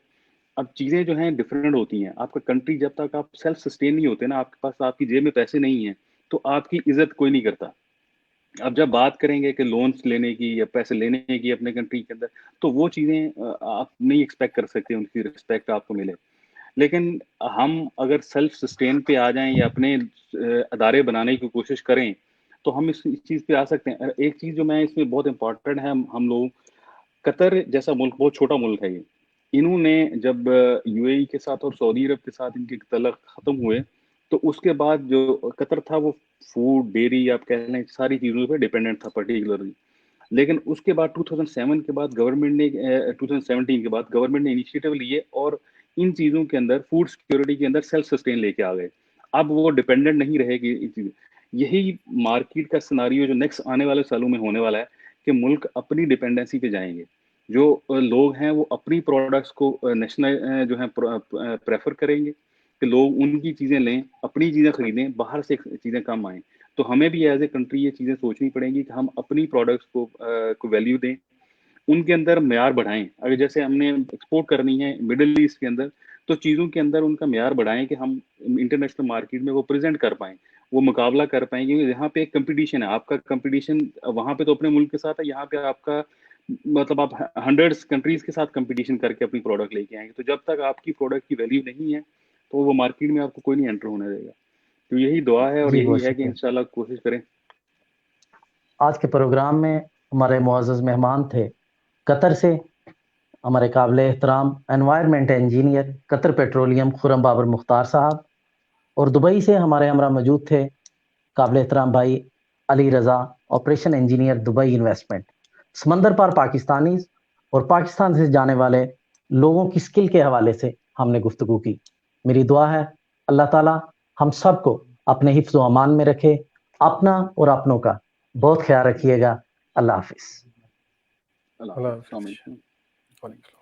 अब चीज़ें जो हैं डिफरेंट होती हैं। आपका कंट्री जब तक आप सेल्फ सस्टेन नहीं होते ना, आपके पास आपकी जेब में पैसे नहीं हैं, तो आपकी इज़्ज़त कोई नहीं करता। अब जब बात करेंगे कि लोन्स लेने की या पैसे लेने की अपने कंट्री के अंदर, तो वो चीज़ें आप नहीं एक्सपेक्ट कर सकते उनकी रिस्पेक्ट आपको मिले। लेकिन हम अगर सेल्फ सस्टेन पे आ जाएँ या अपने अदारे बनाने की कोशिश करें, तो हम इस चीज़ पे आ सकते हैं। एक चीज़ जो मैं इसमें बहुत इम्पोर्टेंट है, हम लोग, कतर जैसा मुल्क बहुत छोटा मुल्क है ये। इन्होंने जब यूएई के साथ और सऊदी अरब के साथ इनके तल्लक खत्म हुए, तो उसके बाद जो कतर था वो फूड, डेयरी आप कह लें, सारी चीज़ों पे डिपेंडेंट था पर्टिकुलरली। लेकिन उसके बाद 2007 के बाद गवर्नमेंट ने 2017 के बाद गवर्नमेंट ने इनिशिएटिव लिए और इन चीज़ों के अंदर फूड सिक्योरिटी के अंदर सेल्फ सस्टेन लेके आ गए। अब वो डिपेंडेंट नहीं रहेगी इन चीज़। यही मार्केट का सिनेरियो जो नेक्स्ट आने वाले सालों में होने वाला है कि मुल्क अपनी डिपेंडेंसी पे जाएँगे। जो लोग हैं वो अपनी प्रोडक्ट्स को नेशनल जो है प्रेफ़र करेंगे कि लोग उनकी चीज़ें लें, अपनी चीज़ें खरीदें, बाहर से चीज़ें कम आएँ। तो हमें भी एज़ ए कंट्री ये चीज़ें सोचनी पड़ेंगी कि हम अपनी प्रोडक्ट्स को वैल्यू दें, उनके अंदर म्यार बढ़ाएँ। अगर जैसे हमने एक्सपोर्ट करनी है मिडल ईस्ट के अंदर, तो चीज़ों के अंदर उनका म्यार बढ़ाएँ कि हम इंटरनेशनल मार्केट में वो प्रेज़ेंट कर पाएँ, वो मुकाबला कर पाएँ, क्योंकि यहाँ पे एक कॉम्पिटिशन है। आपका कॉम्पिटिशन वहाँ पे तो अपने मुल्क के साथ है, यहाँ पे आपका मतलब आप हंड्रेड्स कंट्रीज़ के साथ कॉम्पिटिशन करके अपनी प्रोडक्ट लेके आएँगे। तो जब तक आपकी प्रोडक्ट की वैल्यू नहीं है, तो वो मार्केट में आपको कोई नहीं एंटर होने देगा। तो यही दुआ है और जी, यही बहुत है कि शुक्रिया। इंशाल्लाह कोशिश करें। आज के प्रोग्राम में हमारे मुअज़्ज़ज़ मेहमान थे कतर से हमारे काबिल एहतराम environment engineer Qatar petroleum Khurram Babar Mukhtar Sahab, और दुबई से हमारे हमरा मौजूद थे काबिल एहतराम भाई Ali Raza, operation engineer Dubai investment. समंदर पार पाकिस्तानी और पाकिस्तान से जाने वाले लोगों की स्किल के हवाले से हमने गुफ्तगू की। मेरी दुआ है अल्लाह ताला हम सबको अपने हिफ्ज़ व अमान में रखे। अपना और अपनों का बहुत ख्याल रखिएगा। अल्लाह हाफ़िज़। अल्लाह अल्लाह हाफ़िज़। अस्सलाम हाफ़िज़। वालेकुम। वालेकुम।